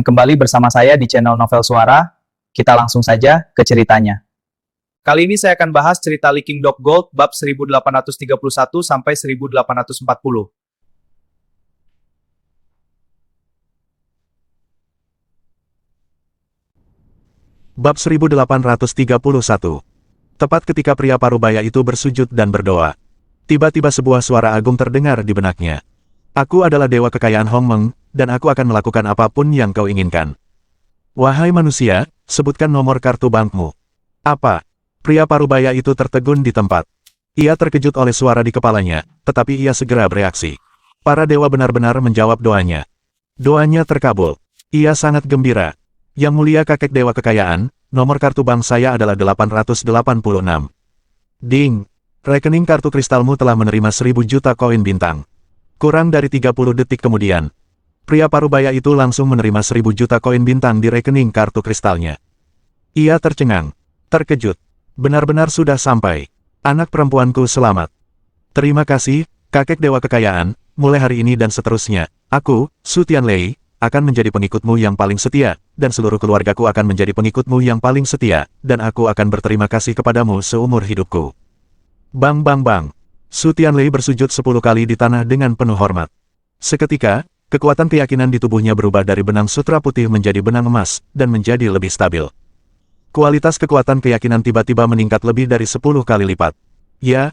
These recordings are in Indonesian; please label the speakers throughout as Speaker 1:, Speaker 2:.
Speaker 1: Kembali bersama saya di channel Novel Suara, kita langsung saja ke ceritanya. Kali ini saya akan bahas cerita Leaking Dog Gold bab 1831 sampai 1840.
Speaker 2: Bab 1831. Tepat ketika pria parubaya itu bersujud dan berdoa, tiba-tiba sebuah suara agung terdengar di benaknya. Aku adalah dewa kekayaan Hong Meng, dan aku akan melakukan apapun yang kau inginkan. Wahai manusia, sebutkan nomor kartu bankmu. Apa? Pria parubaya itu tertegun di tempat. Ia terkejut oleh suara di kepalanya, tetapi ia segera bereaksi. Para dewa benar-benar menjawab doanya. Doanya terkabul. Ia sangat gembira. Yang mulia kakek dewa kekayaan, nomor kartu bank saya adalah 886. Ding! Rekening kartu kristalmu telah menerima 1000 juta koin bintang. Kurang dari 30 detik kemudian, pria parubaya itu langsung menerima 1000 juta koin bintang di rekening kartu kristalnya. Ia tercengang, terkejut. Benar-benar sudah sampai. Anak perempuanku selamat. Terima kasih, kakek dewa kekayaan, mulai hari ini dan seterusnya, aku, Su Tianlei, akan menjadi pengikutmu yang paling setia, dan seluruh keluargaku akan menjadi pengikutmu yang paling setia, dan aku akan berterima kasih kepadamu seumur hidupku. Bang bang bang. Su Tianlei bersujud 10 kali di tanah dengan penuh hormat. Seketika, kekuatan keyakinan di tubuhnya berubah dari benang sutra putih menjadi benang emas, dan menjadi lebih stabil. Kualitas kekuatan keyakinan tiba-tiba meningkat lebih dari 10 kali lipat. Ya,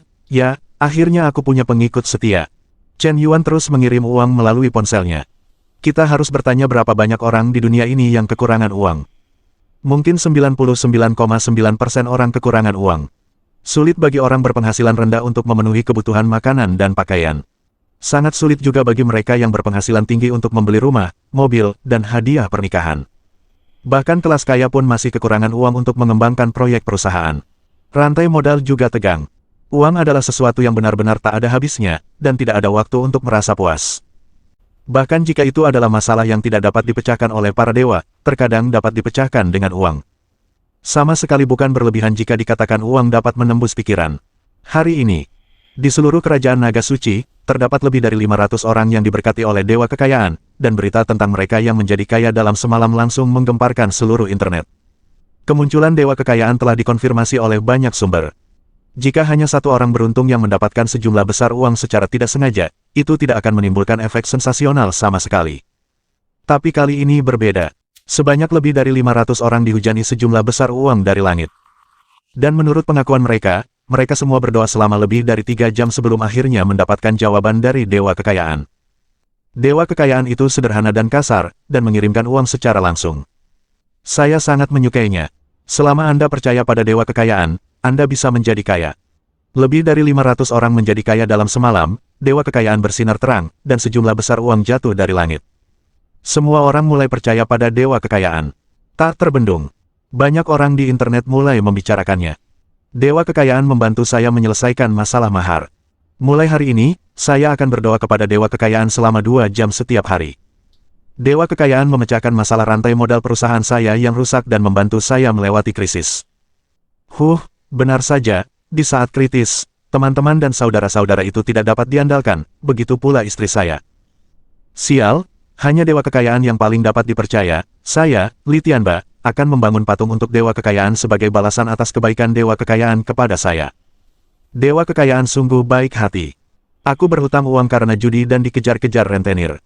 Speaker 2: akhirnya aku punya pengikut setia. Chen Yuan terus mengirim uang melalui ponselnya. Kita harus bertanya berapa banyak orang di dunia ini yang kekurangan uang. Mungkin 99,9% orang kekurangan uang. Sulit bagi orang berpenghasilan rendah untuk memenuhi kebutuhan makanan dan pakaian. Sangat sulit juga bagi mereka yang berpenghasilan tinggi untuk membeli rumah, mobil, dan hadiah pernikahan. Bahkan kelas kaya pun masih kekurangan uang untuk mengembangkan proyek perusahaan. Rantai modal juga tegang. Uang adalah sesuatu yang benar-benar tak ada habisnya, dan tidak ada waktu untuk merasa puas. Bahkan jika itu adalah masalah yang tidak dapat dipecahkan oleh para dewa, terkadang dapat dipecahkan dengan uang. Sama sekali bukan berlebihan jika dikatakan uang dapat menembus pikiran. Hari ini, di seluruh kerajaan naga suci, terdapat lebih dari 500 orang yang diberkati oleh dewa kekayaan, dan berita tentang mereka yang menjadi kaya dalam semalam langsung menggemparkan seluruh internet. Kemunculan dewa kekayaan telah dikonfirmasi oleh banyak sumber. Jika hanya satu orang beruntung yang mendapatkan sejumlah besar uang secara tidak sengaja, itu tidak akan menimbulkan efek sensasional sama sekali. Tapi kali ini berbeda. Sebanyak lebih dari 500 orang dihujani sejumlah besar uang dari langit. Dan menurut pengakuan mereka, mereka semua berdoa selama lebih dari 3 jam sebelum akhirnya mendapatkan jawaban dari dewa kekayaan. Dewa kekayaan itu sederhana dan kasar, dan mengirimkan uang secara langsung. Saya sangat menyukainya. Selama Anda percaya pada dewa kekayaan, Anda bisa menjadi kaya. Lebih dari 500 orang menjadi kaya dalam semalam, dewa kekayaan bersinar terang, dan sejumlah besar uang jatuh dari langit. Semua orang mulai percaya pada dewa kekayaan. Tak terbendung. Banyak orang di internet mulai membicarakannya. Dewa kekayaan membantu saya menyelesaikan masalah mahar. Mulai hari ini, saya akan berdoa kepada dewa kekayaan selama 2 jam setiap hari. Dewa kekayaan memecahkan masalah rantai modal perusahaan saya yang rusak dan membantu saya melewati krisis. Benar saja, di saat kritis, teman-teman dan saudara-saudara itu tidak dapat diandalkan, begitu pula istri saya. Sial, hanya dewa kekayaan yang paling dapat dipercaya. Saya, Li Tianba, akan membangun patung untuk dewa kekayaan sebagai balasan atas kebaikan dewa kekayaan kepada saya. Dewa kekayaan sungguh baik hati. Aku berhutang uang karena judi dan dikejar-kejar rentenir.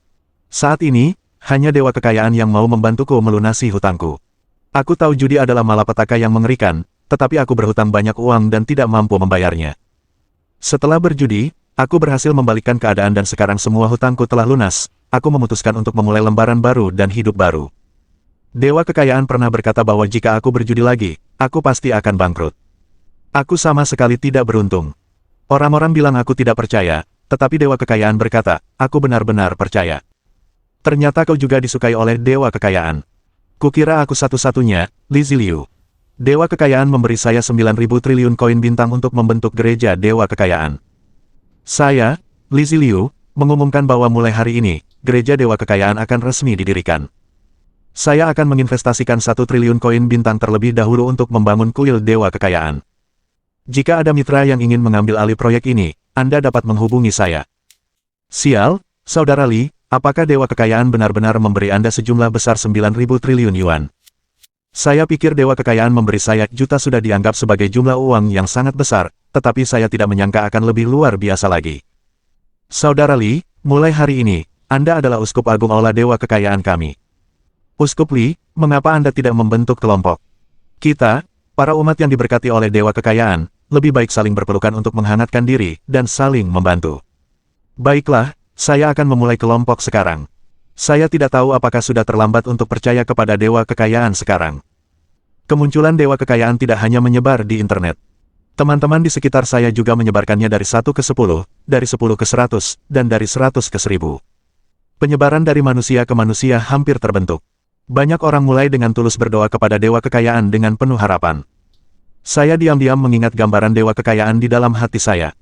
Speaker 2: Saat ini, hanya dewa kekayaan yang mau membantuku melunasi hutangku. Aku tahu judi adalah malapetaka yang mengerikan, tetapi aku berhutang banyak uang dan tidak mampu membayarnya. Setelah berjudi, aku berhasil membalikkan keadaan dan sekarang semua hutangku telah lunas. Aku memutuskan untuk memulai lembaran baru dan hidup baru. Dewa kekayaan pernah berkata bahwa jika aku berjudi lagi, aku pasti akan bangkrut. Aku sama sekali tidak beruntung. Orang-orang bilang aku tidak percaya, tetapi dewa kekayaan berkata, aku benar-benar percaya. Ternyata kau juga disukai oleh dewa kekayaan. Kukira aku satu-satunya, Li Ziliu. Dewa kekayaan memberi saya 9.000 triliun koin bintang untuk membentuk gereja dewa kekayaan. Saya, Li Ziliu, mengumumkan bahwa mulai hari ini, gereja dewa kekayaan akan resmi didirikan. Saya akan menginvestasikan 1 triliun koin bintang terlebih dahulu untuk membangun kuil dewa kekayaan. Jika ada mitra yang ingin mengambil alih proyek ini, Anda dapat menghubungi saya. Sial, Saudara Li, Apakah Dewa Kekayaan benar-benar memberi Anda sejumlah besar 9.000 triliun yuan? Saya pikir Dewa Kekayaan memberi saya juta sudah dianggap sebagai jumlah uang yang sangat besar, tetapi saya tidak menyangka akan lebih luar biasa lagi. Saudara Li, mulai hari ini, Anda adalah Uskup Agung Aula Dewa Kekayaan kami. Uskup Li, mengapa Anda tidak membentuk kelompok? Kita, para umat yang diberkati oleh Dewa Kekayaan, lebih baik saling berpelukan untuk menghangatkan diri dan saling membantu. Baiklah, saya akan memulai kelompok sekarang. Saya tidak tahu apakah sudah terlambat untuk percaya kepada Dewa Kekayaan sekarang. Kemunculan Dewa Kekayaan tidak hanya menyebar di internet. Teman-teman di sekitar saya juga menyebarkannya dari 1 ke 10, dari 10 ke 100, dan dari 100 ke 1000. Penyebaran dari manusia ke manusia hampir terbentuk. Banyak orang mulai dengan tulus berdoa kepada Dewa Kekayaan dengan penuh harapan. Saya diam-diam mengingat gambaran Dewa Kekayaan di dalam hati saya.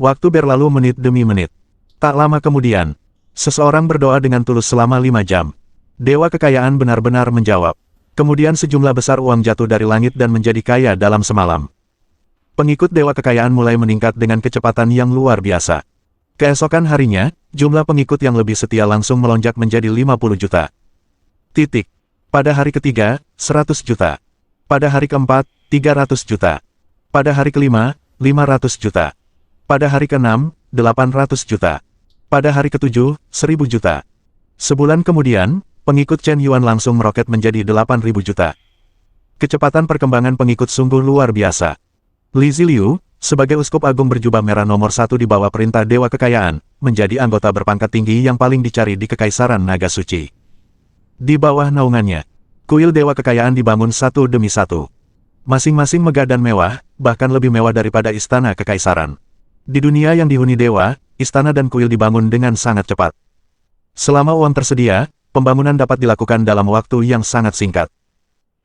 Speaker 2: Waktu berlalu menit demi menit. Tak lama kemudian, seseorang berdoa dengan tulus selama 5 jam. Dewa Kekayaan benar-benar menjawab. Kemudian sejumlah besar uang jatuh dari langit dan menjadi kaya dalam semalam. Pengikut Dewa Kekayaan mulai meningkat dengan kecepatan yang luar biasa. Keesokan harinya, jumlah pengikut yang lebih setia langsung melonjak menjadi 50 juta. Titik. Pada hari ketiga, 100 juta. Pada hari keempat, 300 juta. Pada hari kelima, 500 juta. Pada hari keenam, 800 juta. Pada hari ketujuh, 1000 juta. Sebulan kemudian, pengikut Chen Yuan langsung meroket menjadi 8.000 juta. Kecepatan perkembangan pengikut sungguh luar biasa. Li Ziliu, sebagai Uskup Agung berjubah merah nomor 1 di bawah perintah Dewa Kekayaan, menjadi anggota berpangkat tinggi yang paling dicari di Kekaisaran Naga Suci. Di bawah naungannya, kuil Dewa Kekayaan dibangun satu demi satu. Masing-masing megah dan mewah, bahkan lebih mewah daripada istana Kekaisaran. Di dunia yang dihuni dewa, istana dan kuil dibangun dengan sangat cepat. Selama uang tersedia, pembangunan dapat dilakukan dalam waktu yang sangat singkat.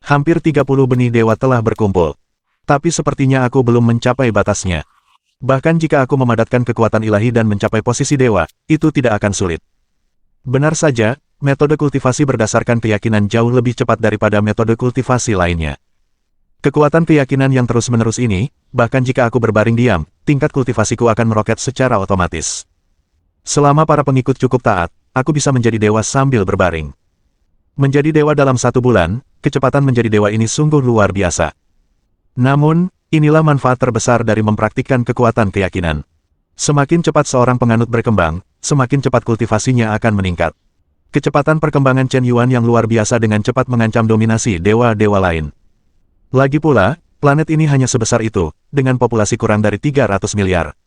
Speaker 2: Hampir 30 benih dewa telah berkumpul. Tapi sepertinya aku belum mencapai batasnya. Bahkan jika aku memadatkan kekuatan ilahi dan mencapai posisi dewa, itu tidak akan sulit. Benar saja, metode kultivasi berdasarkan keyakinan jauh lebih cepat daripada metode kultivasi lainnya. Kekuatan keyakinan yang terus-menerus ini, bahkan jika aku berbaring diam, tingkat kultivasiku akan meroket secara otomatis. Selama para pengikut cukup taat, aku bisa menjadi dewa sambil berbaring. Menjadi dewa dalam 1 bulan, kecepatan menjadi dewa ini sungguh luar biasa. Namun, inilah manfaat terbesar dari mempraktikkan kekuatan keyakinan. Semakin cepat seorang penganut berkembang, semakin cepat kultivasinya akan meningkat. Kecepatan perkembangan Chen Yuan yang luar biasa dengan cepat mengancam dominasi dewa-dewa lain. Lagi pula, planet ini hanya sebesar itu, dengan populasi kurang dari 300 miliar.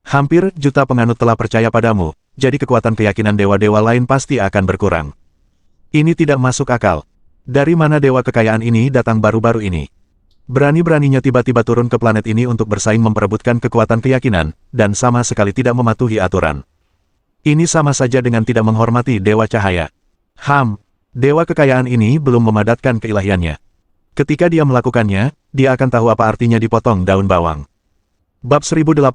Speaker 2: Hampir juta penganut telah percaya padamu, jadi kekuatan keyakinan dewa-dewa lain pasti akan berkurang. Ini tidak masuk akal. Dari mana Dewa Kekayaan ini datang baru-baru ini? Berani-beraninya tiba-tiba turun ke planet ini untuk bersaing memperebutkan kekuatan keyakinan, dan sama sekali tidak mematuhi aturan. Ini sama saja dengan tidak menghormati Dewa Cahaya. Dewa Kekayaan ini belum memadatkan keilahiannya. Ketika dia melakukannya, dia akan tahu apa artinya dipotong daun bawang. Bab 1832.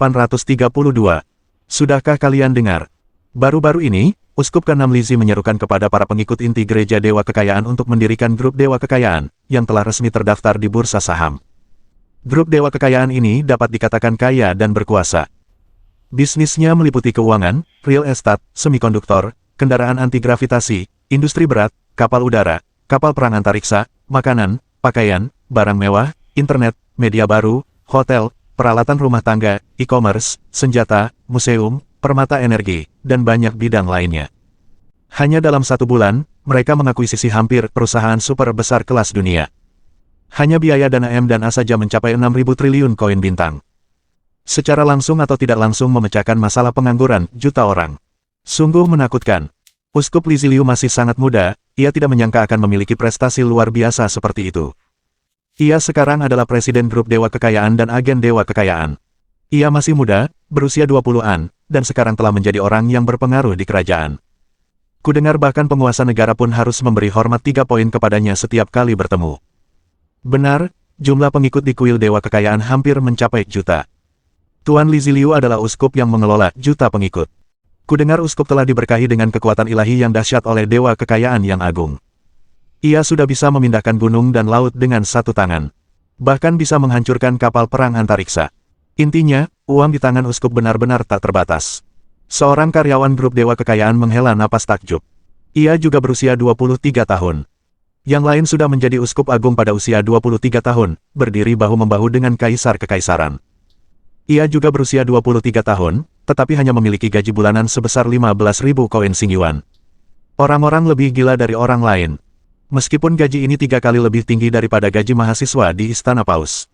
Speaker 2: Sudahkah kalian dengar? Baru-baru ini, Uskup ke-6 Lizi menyerukan kepada para pengikut inti Gereja Dewa Kekayaan untuk mendirikan grup Dewa Kekayaan, yang telah resmi terdaftar di bursa saham. Grup Dewa Kekayaan ini dapat dikatakan kaya dan berkuasa. Bisnisnya meliputi keuangan, real estate, semikonduktor, kendaraan anti-gravitasi, industri berat, kapal udara, kapal perang antariksa, makanan, pakaian, barang mewah, internet, media baru, hotel, peralatan rumah tangga, e-commerce, senjata, museum, permata energi, dan banyak bidang lainnya. Hanya dalam 1 bulan, mereka mengakuisisi hampir perusahaan super besar kelas dunia. Hanya biaya dana M&A saja mencapai 6.000 triliun koin bintang. Secara langsung atau tidak langsung memecahkan masalah pengangguran juta orang. Sungguh menakutkan. Uskup Li Ziliu masih sangat muda, ia tidak menyangka akan memiliki prestasi luar biasa seperti itu. Ia sekarang adalah Presiden Grup Dewa Kekayaan dan Agen Dewa Kekayaan. Ia masih muda, berusia 20-an, dan sekarang telah menjadi orang yang berpengaruh di kerajaan. Kudengar bahkan penguasa negara pun harus memberi hormat 3 poin kepadanya setiap kali bertemu. Benar, jumlah pengikut di kuil Dewa Kekayaan hampir mencapai juta. Tuan Li Ziliu adalah uskup yang mengelola juta pengikut. Kudengar uskup telah diberkahi dengan kekuatan ilahi yang dahsyat oleh Dewa Kekayaan yang agung. Ia sudah bisa memindahkan gunung dan laut dengan 1 tangan. Bahkan bisa menghancurkan kapal perang antariksa. Intinya, uang di tangan uskup benar-benar tak terbatas. Seorang karyawan grup Dewa Kekayaan menghela napas takjub. Ia juga berusia 23 tahun. Yang lain sudah menjadi uskup agung pada usia 23 tahun, berdiri bahu-membahu dengan kaisar kekaisaran. Ia juga berusia 23 tahun, tetapi hanya memiliki gaji bulanan sebesar 15.000 koin Xingyuan. Orang-orang lebih gila dari orang lain. Meskipun gaji ini 3 kali lebih tinggi daripada gaji mahasiswa di Istana Paus.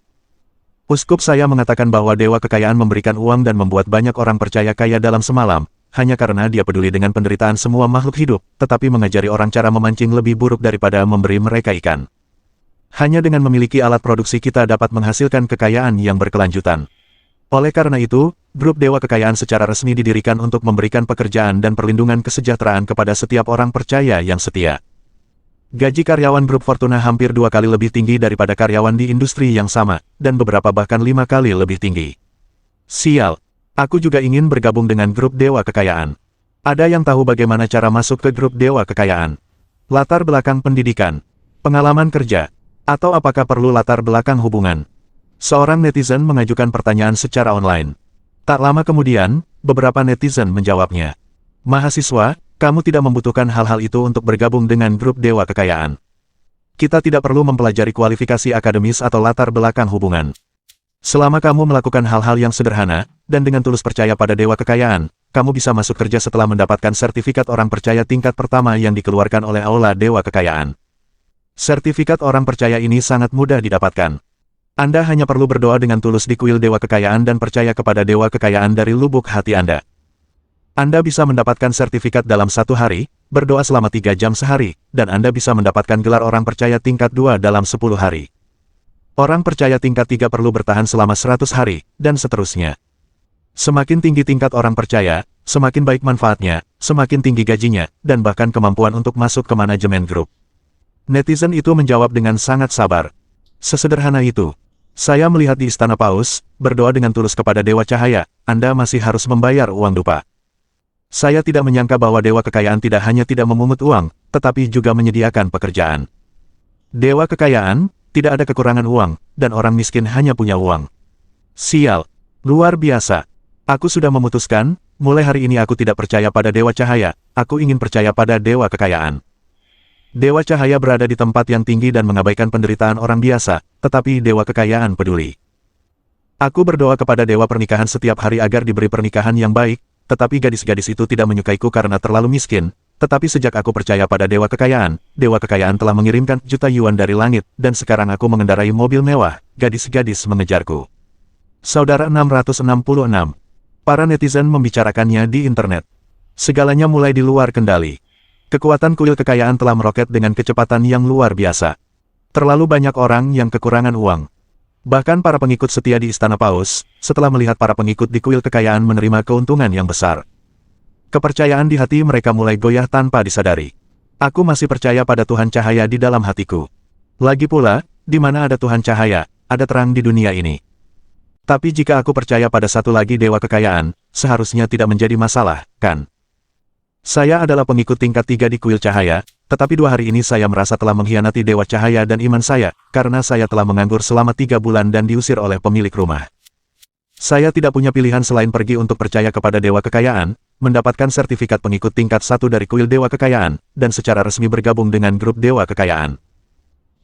Speaker 2: Uskup saya mengatakan bahwa Dewa Kekayaan memberikan uang dan membuat banyak orang percaya kaya dalam semalam, hanya karena dia peduli dengan penderitaan semua makhluk hidup, tetapi mengajari orang cara memancing lebih buruk daripada memberi mereka ikan. Hanya dengan memiliki alat produksi kita dapat menghasilkan kekayaan yang berkelanjutan. Oleh karena itu, grup Dewa Kekayaan secara resmi didirikan untuk memberikan pekerjaan dan perlindungan kesejahteraan kepada setiap orang percaya yang setia. Gaji karyawan grup Fortuna hampir 2 kali lebih tinggi daripada karyawan di industri yang sama, dan beberapa bahkan 5 kali lebih tinggi. Sial, aku juga ingin bergabung dengan grup Dewa Kekayaan. Ada yang tahu bagaimana cara masuk ke grup Dewa Kekayaan? Latar belakang pendidikan, pengalaman kerja, atau apakah perlu latar belakang hubungan? Seorang netizen mengajukan pertanyaan secara online. Tak lama kemudian, beberapa netizen menjawabnya. Mahasiswa, kamu tidak membutuhkan hal-hal itu untuk bergabung dengan grup Dewa Kekayaan. Kita tidak perlu mempelajari kualifikasi akademis atau latar belakang hubungan. Selama kamu melakukan hal-hal yang sederhana, dan dengan tulus percaya pada Dewa Kekayaan, kamu bisa masuk kerja setelah mendapatkan sertifikat orang percaya tingkat pertama yang dikeluarkan oleh Aula Dewa Kekayaan. Sertifikat orang percaya ini sangat mudah didapatkan. Anda hanya perlu berdoa dengan tulus di kuil Dewa Kekayaan dan percaya kepada Dewa Kekayaan dari lubuk hati Anda. Anda bisa mendapatkan sertifikat dalam 1 hari, berdoa selama 3 jam sehari, dan Anda bisa mendapatkan gelar orang percaya tingkat 2 dalam 10 hari. Orang percaya tingkat 3 perlu bertahan selama 100 hari, dan seterusnya. Semakin tinggi tingkat orang percaya, semakin baik manfaatnya, semakin tinggi gajinya, dan bahkan kemampuan untuk masuk ke manajemen grup. Netizen itu menjawab dengan sangat sabar. Sesederhana itu. Saya melihat di Istana Paus, berdoa dengan tulus kepada Dewa Cahaya, Anda masih harus membayar uang dupa. Saya tidak menyangka bahwa Dewa Kekayaan tidak hanya tidak memungut uang, tetapi juga menyediakan pekerjaan. Dewa Kekayaan, tidak ada kekurangan uang, dan orang miskin hanya punya uang. Sial, luar biasa. Aku sudah memutuskan, mulai hari ini aku tidak percaya pada Dewa Cahaya, aku ingin percaya pada Dewa Kekayaan. Dewa Cahaya berada di tempat yang tinggi dan mengabaikan penderitaan orang biasa, tetapi Dewa Kekayaan peduli. Aku berdoa kepada Dewa Pernikahan setiap hari agar diberi pernikahan yang baik, tetapi gadis-gadis itu tidak menyukaiku karena terlalu miskin. Tetapi sejak aku percaya pada Dewa Kekayaan telah mengirimkan juta yuan dari langit, dan sekarang aku mengendarai mobil mewah, gadis-gadis mengejarku. Saudara 666. Para netizen membicarakannya di internet. Segalanya mulai di luar kendali. Kekuatan kuil kekayaan telah meroket dengan kecepatan yang luar biasa. Terlalu banyak orang yang kekurangan uang. Bahkan para pengikut setia di Istana Paus, setelah melihat para pengikut di kuil kekayaan menerima keuntungan yang besar. Kepercayaan di hati mereka mulai goyah tanpa disadari. Aku masih percaya pada Tuhan Cahaya di dalam hatiku. Lagi pula, di mana ada Tuhan Cahaya, ada terang di dunia ini. Tapi jika aku percaya pada satu lagi Dewa Kekayaan, seharusnya tidak menjadi masalah, kan? Saya adalah pengikut tingkat 3 di kuil Cahaya, tetapi 2 hari ini saya merasa telah mengkhianati Dewa Cahaya dan iman saya, karena saya telah menganggur selama 3 bulan dan diusir oleh pemilik rumah. Saya tidak punya pilihan selain pergi untuk percaya kepada Dewa Kekayaan, mendapatkan sertifikat pengikut tingkat 1 dari kuil Dewa Kekayaan, dan secara resmi bergabung dengan grup Dewa Kekayaan.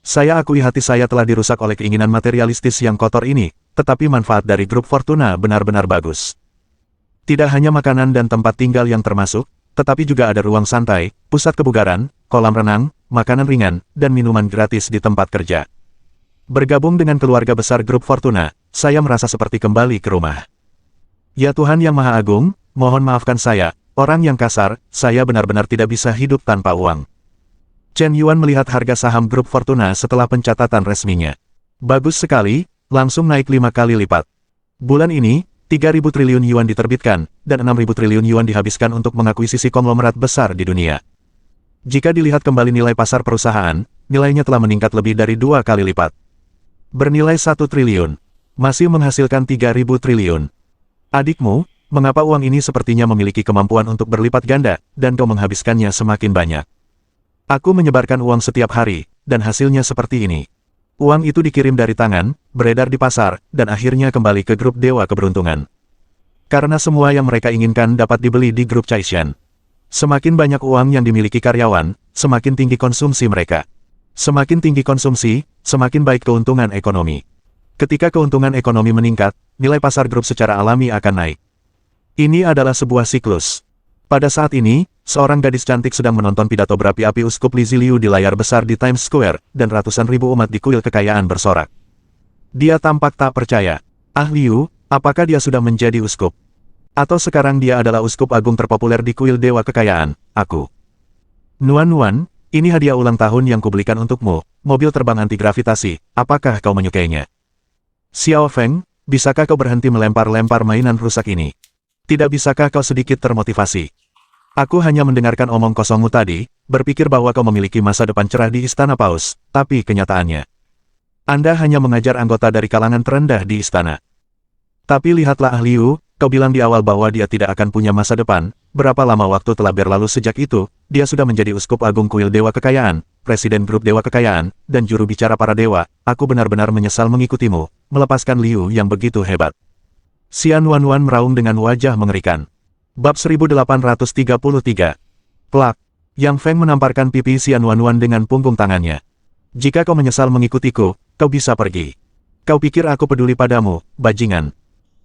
Speaker 2: Saya akui hati saya telah dirusak oleh keinginan materialistis yang kotor ini, tetapi manfaat dari grup Fortuna benar-benar bagus. Tidak hanya makanan dan tempat tinggal yang termasuk, tetapi juga ada ruang santai, pusat kebugaran, kolam renang, makanan ringan, dan minuman gratis di tempat kerja. Bergabung dengan keluarga besar grup Fortuna, saya merasa seperti kembali ke rumah. Ya Tuhan yang Maha Agung, mohon maafkan saya, orang yang kasar, saya benar-benar tidak bisa hidup tanpa uang. Chen Yuan melihat harga saham grup Fortuna setelah pencatatan resminya. Bagus sekali, langsung naik 5 kali lipat. Bulan ini, 3.000 triliun yuan diterbitkan, dan 6.000 triliun yuan dihabiskan untuk mengakuisisi konglomerat besar di dunia. Jika dilihat kembali nilai pasar perusahaan, nilainya telah meningkat lebih dari 2 kali lipat. Bernilai 1 triliun. Masih menghasilkan 3.000 triliun. Adikmu, mengapa uang ini sepertinya memiliki kemampuan untuk berlipat ganda, dan kau menghabiskannya semakin banyak? Aku menyebarkan uang setiap hari, dan hasilnya seperti ini. Uang itu dikirim dari tangan, beredar di pasar, dan akhirnya kembali ke grup Dewa Keberuntungan. Karena semua yang mereka inginkan dapat dibeli di grup Caishan. Semakin banyak uang yang dimiliki karyawan, semakin tinggi konsumsi mereka. Semakin tinggi konsumsi, semakin baik keuntungan ekonomi. Ketika keuntungan ekonomi meningkat, nilai pasar grup secara alami akan naik. Ini adalah sebuah siklus. Pada saat ini, seorang gadis cantik sedang menonton pidato berapi-api Uskup Li Ziliu di layar besar di Times Square, dan ratusan ribu umat di kuil kekayaan bersorak. Dia tampak tak percaya. Ah Liu, apakah dia sudah menjadi uskup? Atau sekarang dia adalah uskup agung terpopuler di kuil dewa kekayaan, aku? Nuan, ini hadiah ulang tahun yang kubelikan untukmu, mobil terbang anti-gravitasi, apakah kau menyukainya? Xiao Feng, bisakah kau berhenti melempar-lempar mainan rusak ini? Tidak bisakah kau sedikit termotivasi? Aku hanya mendengarkan omong kosongmu tadi, berpikir bahwa kau memiliki masa depan cerah di Istana Paus, tapi kenyataannya. Anda hanya mengajar anggota dari kalangan terendah di istana. Tapi lihatlah Ah Liu, kau bilang di awal bahwa dia tidak akan punya masa depan, berapa lama waktu telah berlalu sejak itu, dia sudah menjadi uskup agung kuil dewa kekayaan, presiden grup dewa kekayaan, dan juru bicara para dewa, aku benar-benar menyesal mengikutimu, melepaskan Liu yang begitu hebat. Xian Wanwan meraung dengan wajah mengerikan. Bab 1833. Plak. Yang Feng menamparkan pipi Xian Wanwan dengan punggung tangannya. Jika kau menyesal mengikutiku, kau bisa pergi. Kau pikir aku peduli padamu, bajingan.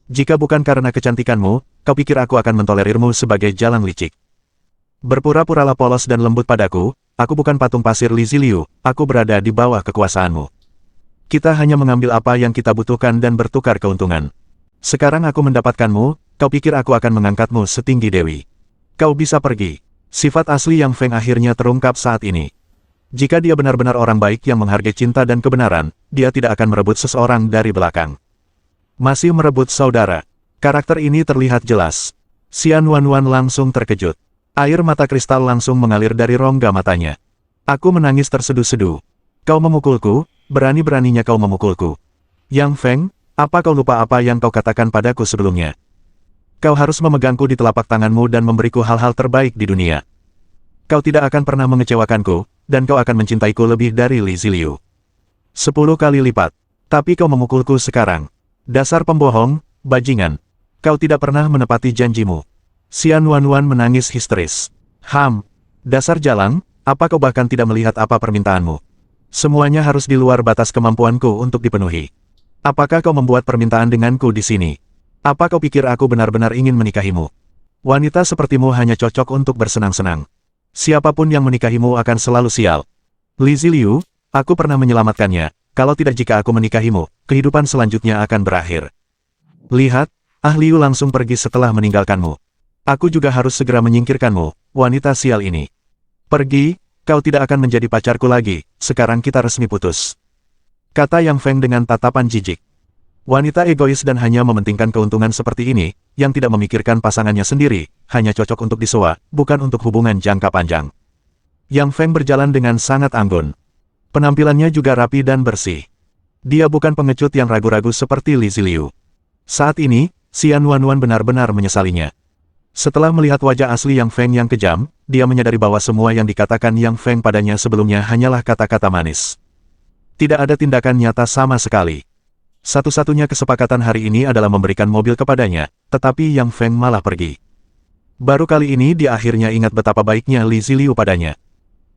Speaker 2: Jika bukan karena kecantikanmu, kau pikir aku akan mentolerirmu sebagai jalan licik. Berpura-puralah polos dan lembut padaku, aku bukan patung pasir Li Ziliu, aku berada di bawah kekuasaanmu. Kita hanya mengambil apa yang kita butuhkan dan bertukar keuntungan. Sekarang aku mendapatkanmu, kau pikir aku akan mengangkatmu setinggi dewi. Kau bisa pergi. Sifat asli Yang Feng akhirnya terungkap saat ini. Jika dia benar-benar orang baik yang menghargai cinta dan kebenaran, dia tidak akan merebut seseorang dari belakang. Masih merebut saudara. Karakter ini terlihat jelas. Xian Wanwan langsung terkejut. Air mata kristal langsung mengalir dari rongga matanya. Aku menangis terseduh-seduh. Kau memukulku, berani-beraninya kau memukulku. Yang Feng, apa kau lupa apa yang kau katakan padaku sebelumnya? Kau harus memegangku di telapak tanganmu dan memberiku hal-hal terbaik di dunia. Kau tidak akan pernah mengecewakanku, dan kau akan mencintaiku lebih dari Li Ziliu. 10 kali lipat. Tapi kau memukulku sekarang. Dasar pembohong, bajingan. Kau tidak pernah menepati janjimu. Xian Wanwan menangis histeris. Dasar jalang, apa kau bahkan tidak melihat apa permintaanmu? Semuanya harus di luar batas kemampuanku untuk dipenuhi. Apakah kau membuat permintaan denganku di sini? Apa kau pikir aku benar-benar ingin menikahimu? Wanita sepertimu hanya cocok untuk bersenang-senang. Siapapun yang menikahimu akan selalu sial. Li Ziliu, aku pernah menyelamatkannya. Kalau tidak jika aku menikahimu, kehidupan selanjutnya akan berakhir. Lihat, Ah Liu langsung pergi setelah meninggalkanmu. Aku juga harus segera menyingkirkanmu, wanita sial ini. Pergi, kau tidak akan menjadi pacarku lagi, sekarang kita resmi putus. Kata Yang Feng dengan tatapan jijik. Wanita egois dan hanya mementingkan keuntungan seperti ini, yang tidak memikirkan pasangannya sendiri, hanya cocok untuk disewa, bukan untuk hubungan jangka panjang. Yang Feng berjalan dengan sangat anggun. Penampilannya juga rapi dan bersih. Dia bukan pengecut yang ragu-ragu seperti Li Ziliu. Saat ini, Xian Wanwan benar-benar menyesalinya. Setelah melihat wajah asli Yang Feng yang kejam, dia menyadari bahwa semua yang dikatakan Yang Feng padanya sebelumnya hanyalah kata-kata manis. Tidak ada tindakan nyata sama sekali. Satu-satunya kesepakatan hari ini adalah memberikan mobil kepadanya, tetapi Yang Feng malah pergi. Baru kali ini dia akhirnya ingat betapa baiknya Li Ziliu padanya.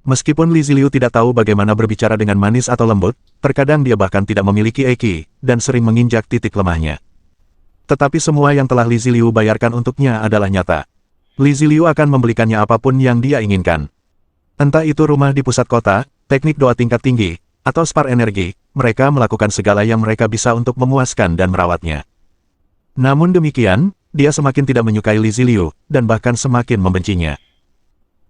Speaker 2: Meskipun Li Ziliu tidak tahu bagaimana berbicara dengan manis atau lembut, terkadang dia bahkan tidak memiliki EQ, dan sering menginjak titik lemahnya. Tetapi semua yang telah Li Ziliu bayarkan untuknya adalah nyata. Li Ziliu akan membelikannya apapun yang dia inginkan. Entah itu rumah di pusat kota, teknik doa tingkat tinggi, atau spar energi, mereka melakukan segala yang mereka bisa untuk memuaskan dan merawatnya. Namun demikian, dia semakin tidak menyukai Li Ziliu, dan bahkan semakin membencinya.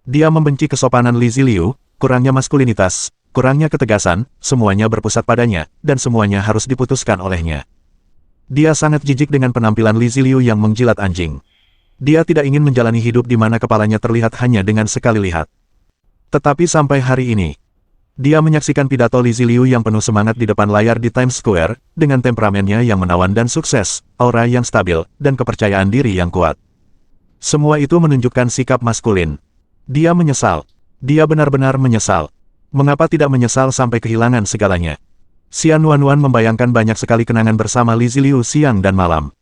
Speaker 2: Dia membenci kesopanan Li Ziliu, kurangnya maskulinitas, kurangnya ketegasan, semuanya berpusat padanya, dan semuanya harus diputuskan olehnya. Dia sangat jijik dengan penampilan Li Ziliu yang menjilat anjing. Dia tidak ingin menjalani hidup di mana kepalanya terlihat hanya dengan sekali lihat. Tetapi sampai hari ini, dia menyaksikan pidato Li Ziliu yang penuh semangat di depan layar di Times Square, dengan temperamennya yang menawan dan sukses, aura yang stabil, dan kepercayaan diri yang kuat. Semua itu menunjukkan sikap maskulin. Dia menyesal. Dia benar-benar menyesal. Mengapa tidak menyesal sampai kehilangan segalanya? Xian Wanwan membayangkan banyak sekali kenangan bersama Li Ziliu siang dan malam.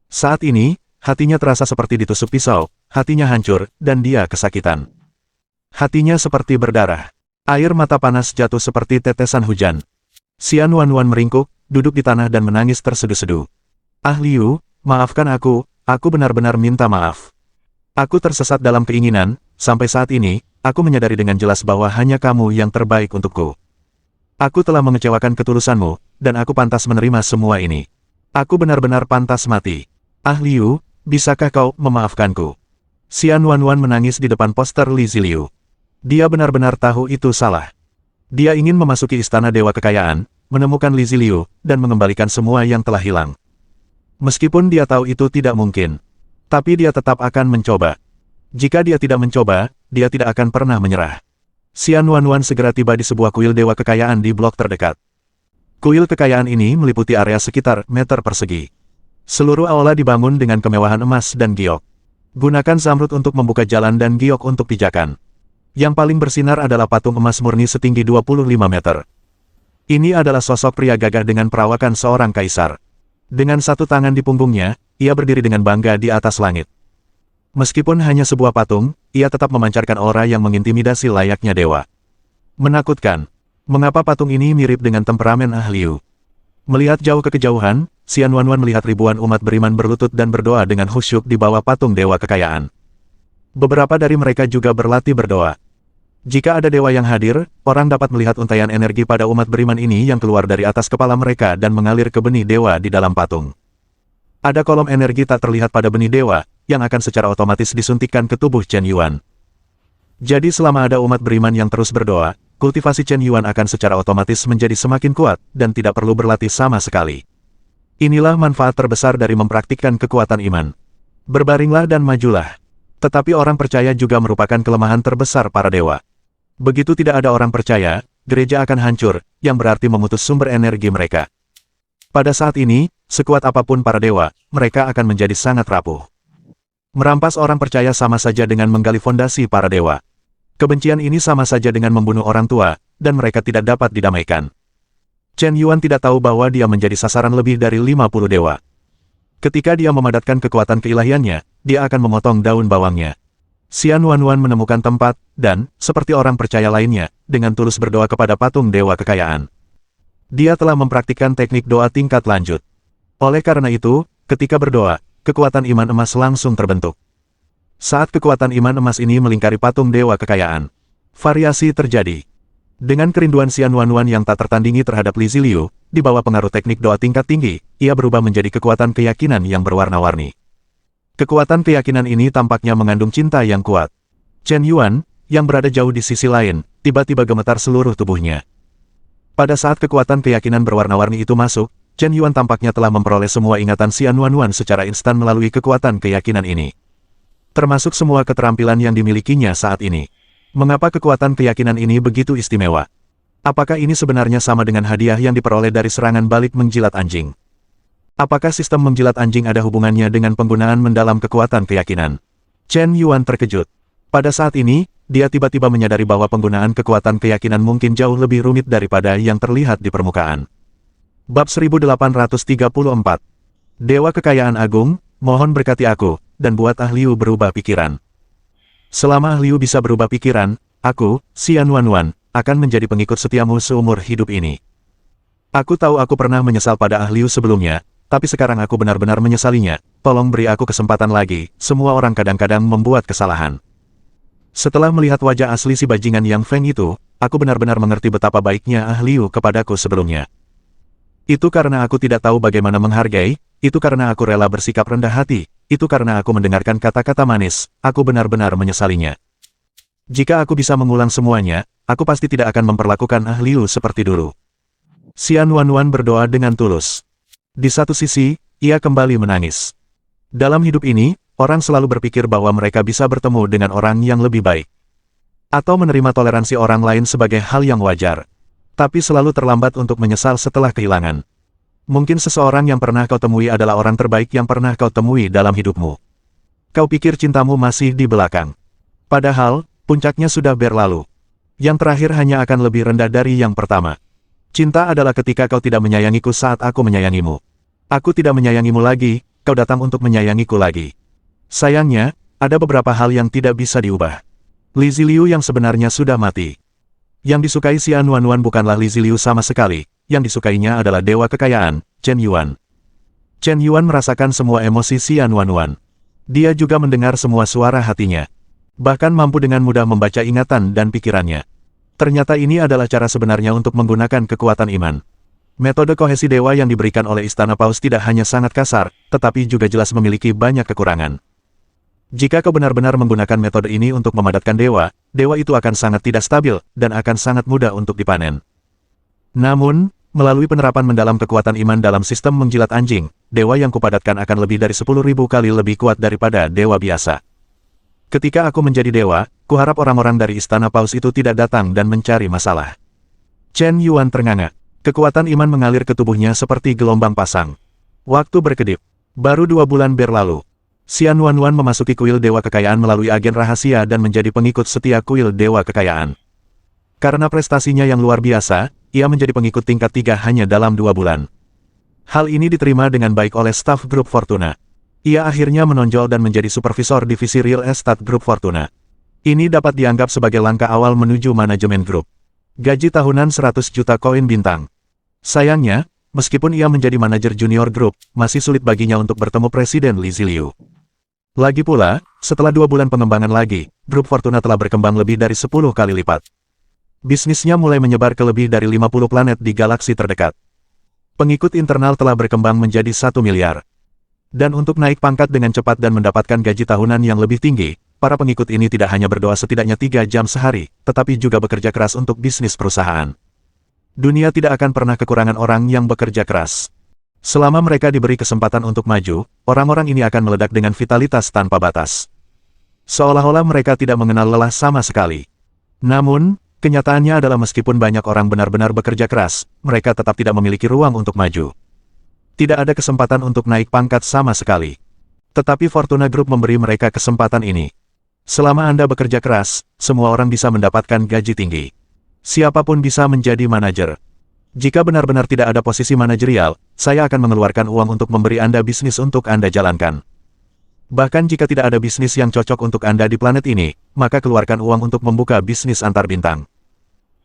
Speaker 2: Saat ini, Hatinya terasa seperti ditusuk pisau, hatinya hancur, dan dia kesakitan. Hatinya seperti berdarah. Air mata panas jatuh seperti tetesan hujan. Xian Wanwan meringkuk, duduk di tanah dan menangis terseduh-seduh. Ah Liu, maafkan aku benar-benar minta maaf. Aku tersesat dalam keinginan, sampai saat ini, aku menyadari dengan jelas bahwa hanya kamu yang terbaik untukku. Aku telah mengecewakan ketulusanmu, dan aku pantas menerima semua ini. Aku benar-benar pantas mati. Ah Liu, bisakah kau memaafkanku? Xian Wanwan menangis di depan poster Li Ziliu. Dia benar-benar tahu itu salah. Dia ingin memasuki istana Dewa Kekayaan, menemukan Li Ziliu, dan mengembalikan semua yang telah hilang. Meskipun dia tahu itu tidak mungkin. Tapi dia tetap akan mencoba. Jika dia tidak mencoba, dia tidak akan pernah menyerah. Xian Wanwan segera tiba di sebuah kuil Dewa Kekayaan di blok terdekat. Kuil kekayaan ini meliputi area sekitar meter persegi. Seluruh aula dibangun dengan kemewahan emas dan giok. Gunakan zamrud untuk membuka jalan dan giok untuk pijakan. Yang paling bersinar adalah patung emas murni setinggi 25 meter. Ini adalah sosok pria gagah dengan perawakan seorang kaisar. Dengan satu tangan di punggungnya, ia berdiri dengan bangga di atas langit. Meskipun hanya sebuah patung, ia tetap memancarkan aura yang mengintimidasi layaknya dewa. Menakutkan. Mengapa patung ini mirip dengan temperamen Ah Liu? Melihat jauh ke kejauhan, Xian Wanwan melihat ribuan umat beriman berlutut dan berdoa dengan khusyuk di bawah patung Dewa Kekayaan. Beberapa dari mereka juga berlatih berdoa. Jika ada dewa yang hadir, orang dapat melihat untaian energi pada umat beriman ini yang keluar dari atas kepala mereka dan mengalir ke benih dewa di dalam patung. Ada kolom energi tak terlihat pada benih dewa, yang akan secara otomatis disuntikkan ke tubuh Chen Yuan. Jadi selama ada umat beriman yang terus berdoa, kultivasi Chen Yuan akan secara otomatis menjadi semakin kuat, dan tidak perlu berlatih sama sekali. Inilah manfaat terbesar dari mempraktikkan kekuatan iman. Berbaringlah dan majulah. Tetapi orang percaya juga merupakan kelemahan terbesar para dewa. Begitu tidak ada orang percaya, gereja akan hancur, yang berarti memutus sumber energi mereka. Pada saat ini, sekuat apapun para dewa, mereka akan menjadi sangat rapuh. Merampas orang percaya sama saja dengan menggali fondasi para dewa. Kebencian ini sama saja dengan membunuh orang tua, dan mereka tidak dapat didamaikan. Chen Yuan tidak tahu bahwa dia menjadi sasaran lebih dari 50 dewa. Ketika dia memadatkan kekuatan keilahiannya, dia akan memotong daun bawangnya. Xian Wanwan menemukan tempat, dan, seperti orang percaya lainnya, dengan tulus berdoa kepada patung Dewa Kekayaan. Dia telah mempraktikkan teknik doa tingkat lanjut. Oleh karena itu, ketika berdoa, kekuatan iman emas langsung terbentuk. Saat kekuatan iman emas ini melingkari patung Dewa Kekayaan, variasi terjadi. Dengan kerinduan Xian Wanwan yang tak tertandingi terhadap Li Ziliu, di bawah pengaruh teknik doa tingkat tinggi, ia berubah menjadi kekuatan keyakinan yang berwarna-warni. Kekuatan keyakinan ini tampaknya mengandung cinta yang kuat. Chen Yuan, yang berada jauh di sisi lain, tiba-tiba gemetar seluruh tubuhnya. Pada saat kekuatan keyakinan berwarna-warni itu masuk, Chen Yuan tampaknya telah memperoleh semua ingatan Xian Wanwan secara instan melalui kekuatan keyakinan ini. Termasuk semua keterampilan yang dimilikinya saat ini. Mengapa kekuatan keyakinan ini begitu istimewa? Apakah ini sebenarnya sama dengan hadiah yang diperoleh dari serangan balik menjilat anjing? Apakah sistem menjilat anjing ada hubungannya dengan penggunaan mendalam kekuatan keyakinan? Chen Yuan terkejut. Pada saat ini, dia tiba-tiba menyadari bahwa penggunaan kekuatan keyakinan mungkin jauh lebih rumit daripada yang terlihat di permukaan. Bab 1834. Dewa Kekayaan Agung, mohon berkati aku, dan buat Ah Liu berubah pikiran. Selama Ah Liu bisa berubah pikiran, aku, Xian Wanwan, akan menjadi pengikut setiamu seumur hidup ini. Aku tahu aku pernah menyesal pada Ah Liu sebelumnya, tapi sekarang aku benar-benar menyesalinya. Tolong beri aku kesempatan lagi, semua orang kadang-kadang membuat kesalahan. Setelah melihat wajah asli si bajingan Yang Feng itu, aku benar-benar mengerti betapa baiknya Ah Liu kepadaku sebelumnya. Itu karena aku tidak tahu bagaimana menghargai, itu karena aku rela bersikap rendah hati, itu karena aku mendengarkan kata-kata manis, aku benar-benar menyesalinya. Jika aku bisa mengulang semuanya, aku pasti tidak akan memperlakukan Ah Liu seperti dulu. Xian Wanwan berdoa dengan tulus. Di satu sisi, ia kembali menangis. Dalam hidup ini, orang selalu berpikir bahwa mereka bisa bertemu dengan orang yang lebih baik. Atau menerima toleransi orang lain sebagai hal yang wajar. Tapi selalu terlambat untuk menyesal setelah kehilangan. Mungkin seseorang yang pernah kau temui adalah orang terbaik yang pernah kau temui dalam hidupmu. Kau pikir cintamu masih di belakang. Padahal, puncaknya sudah berlalu. Yang terakhir hanya akan lebih rendah dari yang pertama. Cinta adalah ketika kau tidak menyayangiku saat aku menyayangimu. Aku tidak menyayangimu lagi, kau datang untuk menyayangiku lagi. Sayangnya, ada beberapa hal yang tidak bisa diubah. Li Ziliu yang sebenarnya sudah mati. Yang disukai Xian Wanwan bukanlah Li Ziliu sama sekali, yang disukainya adalah dewa kekayaan, Chen Yuan. Chen Yuan merasakan semua emosi Xian Wanwan. Dia juga mendengar semua suara hatinya. Bahkan mampu dengan mudah membaca ingatan dan pikirannya. Ternyata ini adalah cara sebenarnya untuk menggunakan kekuatan iman. Metode kohesi dewa yang diberikan oleh Istana Paus tidak hanya sangat kasar, tetapi juga jelas memiliki banyak kekurangan. Jika kau benar-benar menggunakan metode ini untuk memadatkan dewa, dewa itu akan sangat tidak stabil, dan akan sangat mudah untuk dipanen. Namun, melalui penerapan mendalam kekuatan iman dalam sistem menjilat anjing, dewa yang kupadatkan akan lebih dari 10.000 kali lebih kuat daripada dewa biasa. Ketika aku menjadi dewa, kuharap orang-orang dari Istana Paus itu tidak datang dan mencari masalah. Chen Yuan ternganga. Kekuatan iman mengalir ke tubuhnya seperti gelombang pasang. Waktu berkedip. Baru 2 bulan berlalu. Xian Wanwan memasuki kuil Dewa Kekayaan melalui agen rahasia dan menjadi pengikut setia kuil Dewa Kekayaan. Karena prestasinya yang luar biasa, ia menjadi pengikut tingkat 3 hanya dalam 2 bulan. Hal ini diterima dengan baik oleh staf grup Fortuna. Ia akhirnya menonjol dan menjadi supervisor divisi Real Estate Grup Fortuna. Ini dapat dianggap sebagai langkah awal menuju manajemen grup. Gaji tahunan 100 juta koin bintang. Sayangnya, meskipun ia menjadi manajer junior grup, masih sulit baginya untuk bertemu Presiden Li Ziliu. Lagi pula, setelah 2 bulan pengembangan lagi, grup Fortuna telah berkembang lebih dari 10 kali lipat. Bisnisnya mulai menyebar ke lebih dari 50 planet di galaksi terdekat. Pengikut internal telah berkembang menjadi 1 miliar. Dan untuk naik pangkat dengan cepat dan mendapatkan gaji tahunan yang lebih tinggi, para pengikut ini tidak hanya berdoa setidaknya 3 jam sehari, tetapi juga bekerja keras untuk bisnis perusahaan. Dunia tidak akan pernah kekurangan orang yang bekerja keras. Selama mereka diberi kesempatan untuk maju, orang-orang ini akan meledak dengan vitalitas tanpa batas. Seolah-olah mereka tidak mengenal lelah sama sekali. Namun, kenyataannya adalah meskipun banyak orang benar-benar bekerja keras, mereka tetap tidak memiliki ruang untuk maju. Tidak ada kesempatan untuk naik pangkat sama sekali. Tetapi Fortuna Group memberi mereka kesempatan ini. Selama Anda bekerja keras, semua orang bisa mendapatkan gaji tinggi. Siapapun bisa menjadi manajer. Jika benar-benar tidak ada posisi manajerial, saya akan mengeluarkan uang untuk memberi Anda bisnis untuk Anda jalankan. Bahkan jika tidak ada bisnis yang cocok untuk Anda di planet ini, maka keluarkan uang untuk membuka bisnis antar bintang.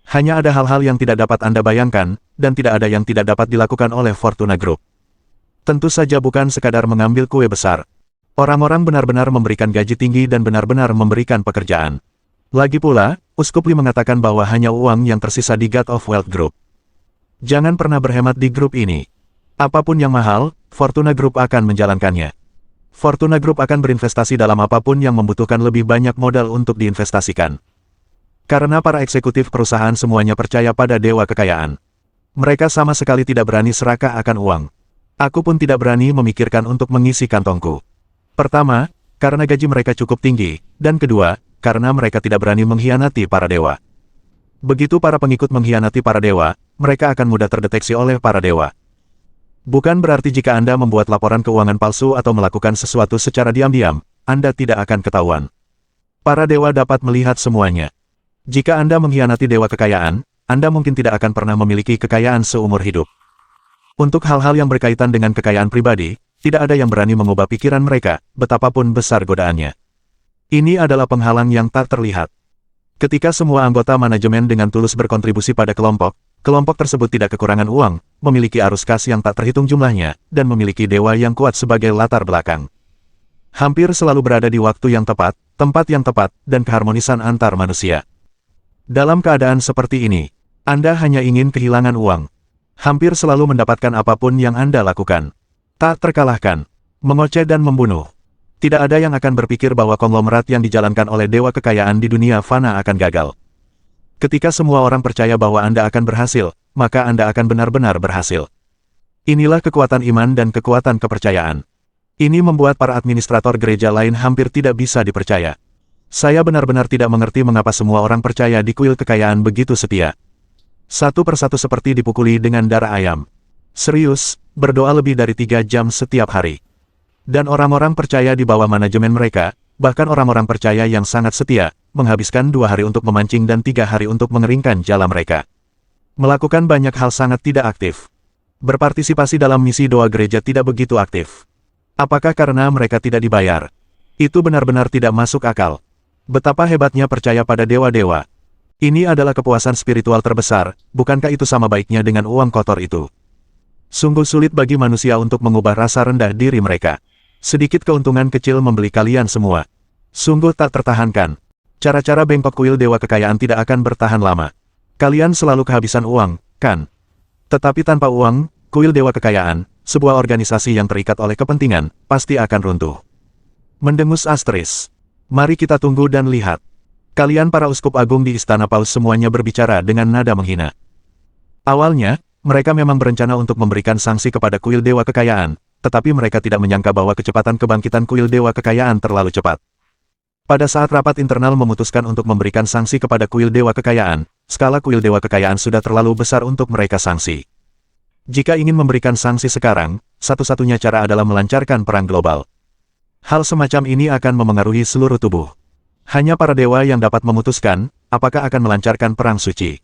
Speaker 2: Hanya ada hal-hal yang tidak dapat Anda bayangkan, dan tidak ada yang tidak dapat dilakukan oleh Fortuna Group. Tentu saja bukan sekadar mengambil kue besar. Orang-orang benar-benar memberikan gaji tinggi dan benar-benar memberikan pekerjaan. Lagi pula, Uskup Li mengatakan bahwa hanya uang yang tersisa di God of Wealth Group. Jangan pernah berhemat di grup ini. Apapun yang mahal, Fortuna Group akan menjalankannya. Fortuna Group akan berinvestasi dalam apapun yang membutuhkan lebih banyak modal untuk diinvestasikan. Karena para eksekutif perusahaan semuanya percaya pada Dewa Kekayaan. Mereka sama sekali tidak berani serakah akan uang. Aku pun tidak berani memikirkan untuk mengisi kantongku. Pertama, karena gaji mereka cukup tinggi, dan kedua, karena mereka tidak berani mengkhianati para dewa. Begitu para pengikut mengkhianati para dewa, mereka akan mudah terdeteksi oleh para dewa. Bukan berarti jika Anda membuat laporan keuangan palsu atau melakukan sesuatu secara diam-diam, Anda tidak akan ketahuan. Para dewa dapat melihat semuanya. Jika Anda mengkhianati Dewa Kekayaan, Anda mungkin tidak akan pernah memiliki kekayaan seumur hidup. Untuk hal-hal yang berkaitan dengan kekayaan pribadi, tidak ada yang berani mengubah pikiran mereka, betapapun besar godaannya. Ini adalah penghalang yang tak terlihat. Ketika semua anggota manajemen dengan tulus berkontribusi pada kelompok tersebut tidak kekurangan uang, memiliki arus kas yang tak terhitung jumlahnya, dan memiliki dewa yang kuat sebagai latar belakang. Hampir selalu berada di waktu yang tepat, tempat yang tepat, dan keharmonisan antar manusia. Dalam keadaan seperti ini, Anda hanya ingin kehilangan uang. Hampir selalu mendapatkan apapun yang Anda lakukan. Tak terkalahkan, mengoceh dan membunuh. Tidak ada yang akan berpikir bahwa konglomerat yang dijalankan oleh Dewa Kekayaan di dunia fana akan gagal. Ketika semua orang percaya bahwa Anda akan berhasil, maka Anda akan benar-benar berhasil. Inilah kekuatan iman dan kekuatan kepercayaan. Ini membuat para administrator gereja lain hampir tidak bisa dipercaya. Saya benar-benar tidak mengerti mengapa semua orang percaya di kuil kekayaan begitu setia. Satu persatu seperti dipukuli dengan darah ayam. Serius, berdoa lebih dari 3 jam setiap hari. Dan orang-orang percaya di bawah manajemen mereka, bahkan orang-orang percaya yang sangat setia, menghabiskan 2 hari untuk memancing dan 3 hari untuk mengeringkan jala mereka. Melakukan banyak hal sangat tidak aktif. Berpartisipasi dalam misi doa gereja tidak begitu aktif. Apakah karena mereka tidak dibayar? Itu benar-benar tidak masuk akal. Betapa hebatnya percaya pada dewa-dewa. Ini adalah kepuasan spiritual terbesar, bukankah itu sama baiknya dengan uang kotor itu? Sungguh sulit bagi manusia untuk mengubah rasa rendah diri mereka. Sedikit keuntungan kecil membeli kalian semua. Sungguh tak tertahankan. Cara-cara bengkok kuil dewa kekayaan tidak akan bertahan lama. Kalian selalu kehabisan uang, kan? Tetapi tanpa uang, kuil dewa kekayaan, sebuah organisasi yang terikat oleh kepentingan, pasti akan runtuh. Mendengus asteris. Mari kita tunggu dan lihat. Kalian para uskup agung di Istana Paus semuanya berbicara dengan nada menghina. Awalnya, mereka memang berencana untuk memberikan sanksi kepada kuil dewa kekayaan, tetapi mereka tidak menyangka bahwa kecepatan kebangkitan kuil dewa kekayaan terlalu cepat. Pada saat rapat internal memutuskan untuk memberikan sanksi kepada kuil dewa kekayaan, skala kuil dewa kekayaan sudah terlalu besar untuk mereka sanksi. Jika ingin memberikan sanksi sekarang, satu-satunya cara adalah melancarkan perang global. Hal semacam ini akan memengaruhi seluruh tubuh. Hanya para dewa yang dapat memutuskan, apakah akan melancarkan perang suci.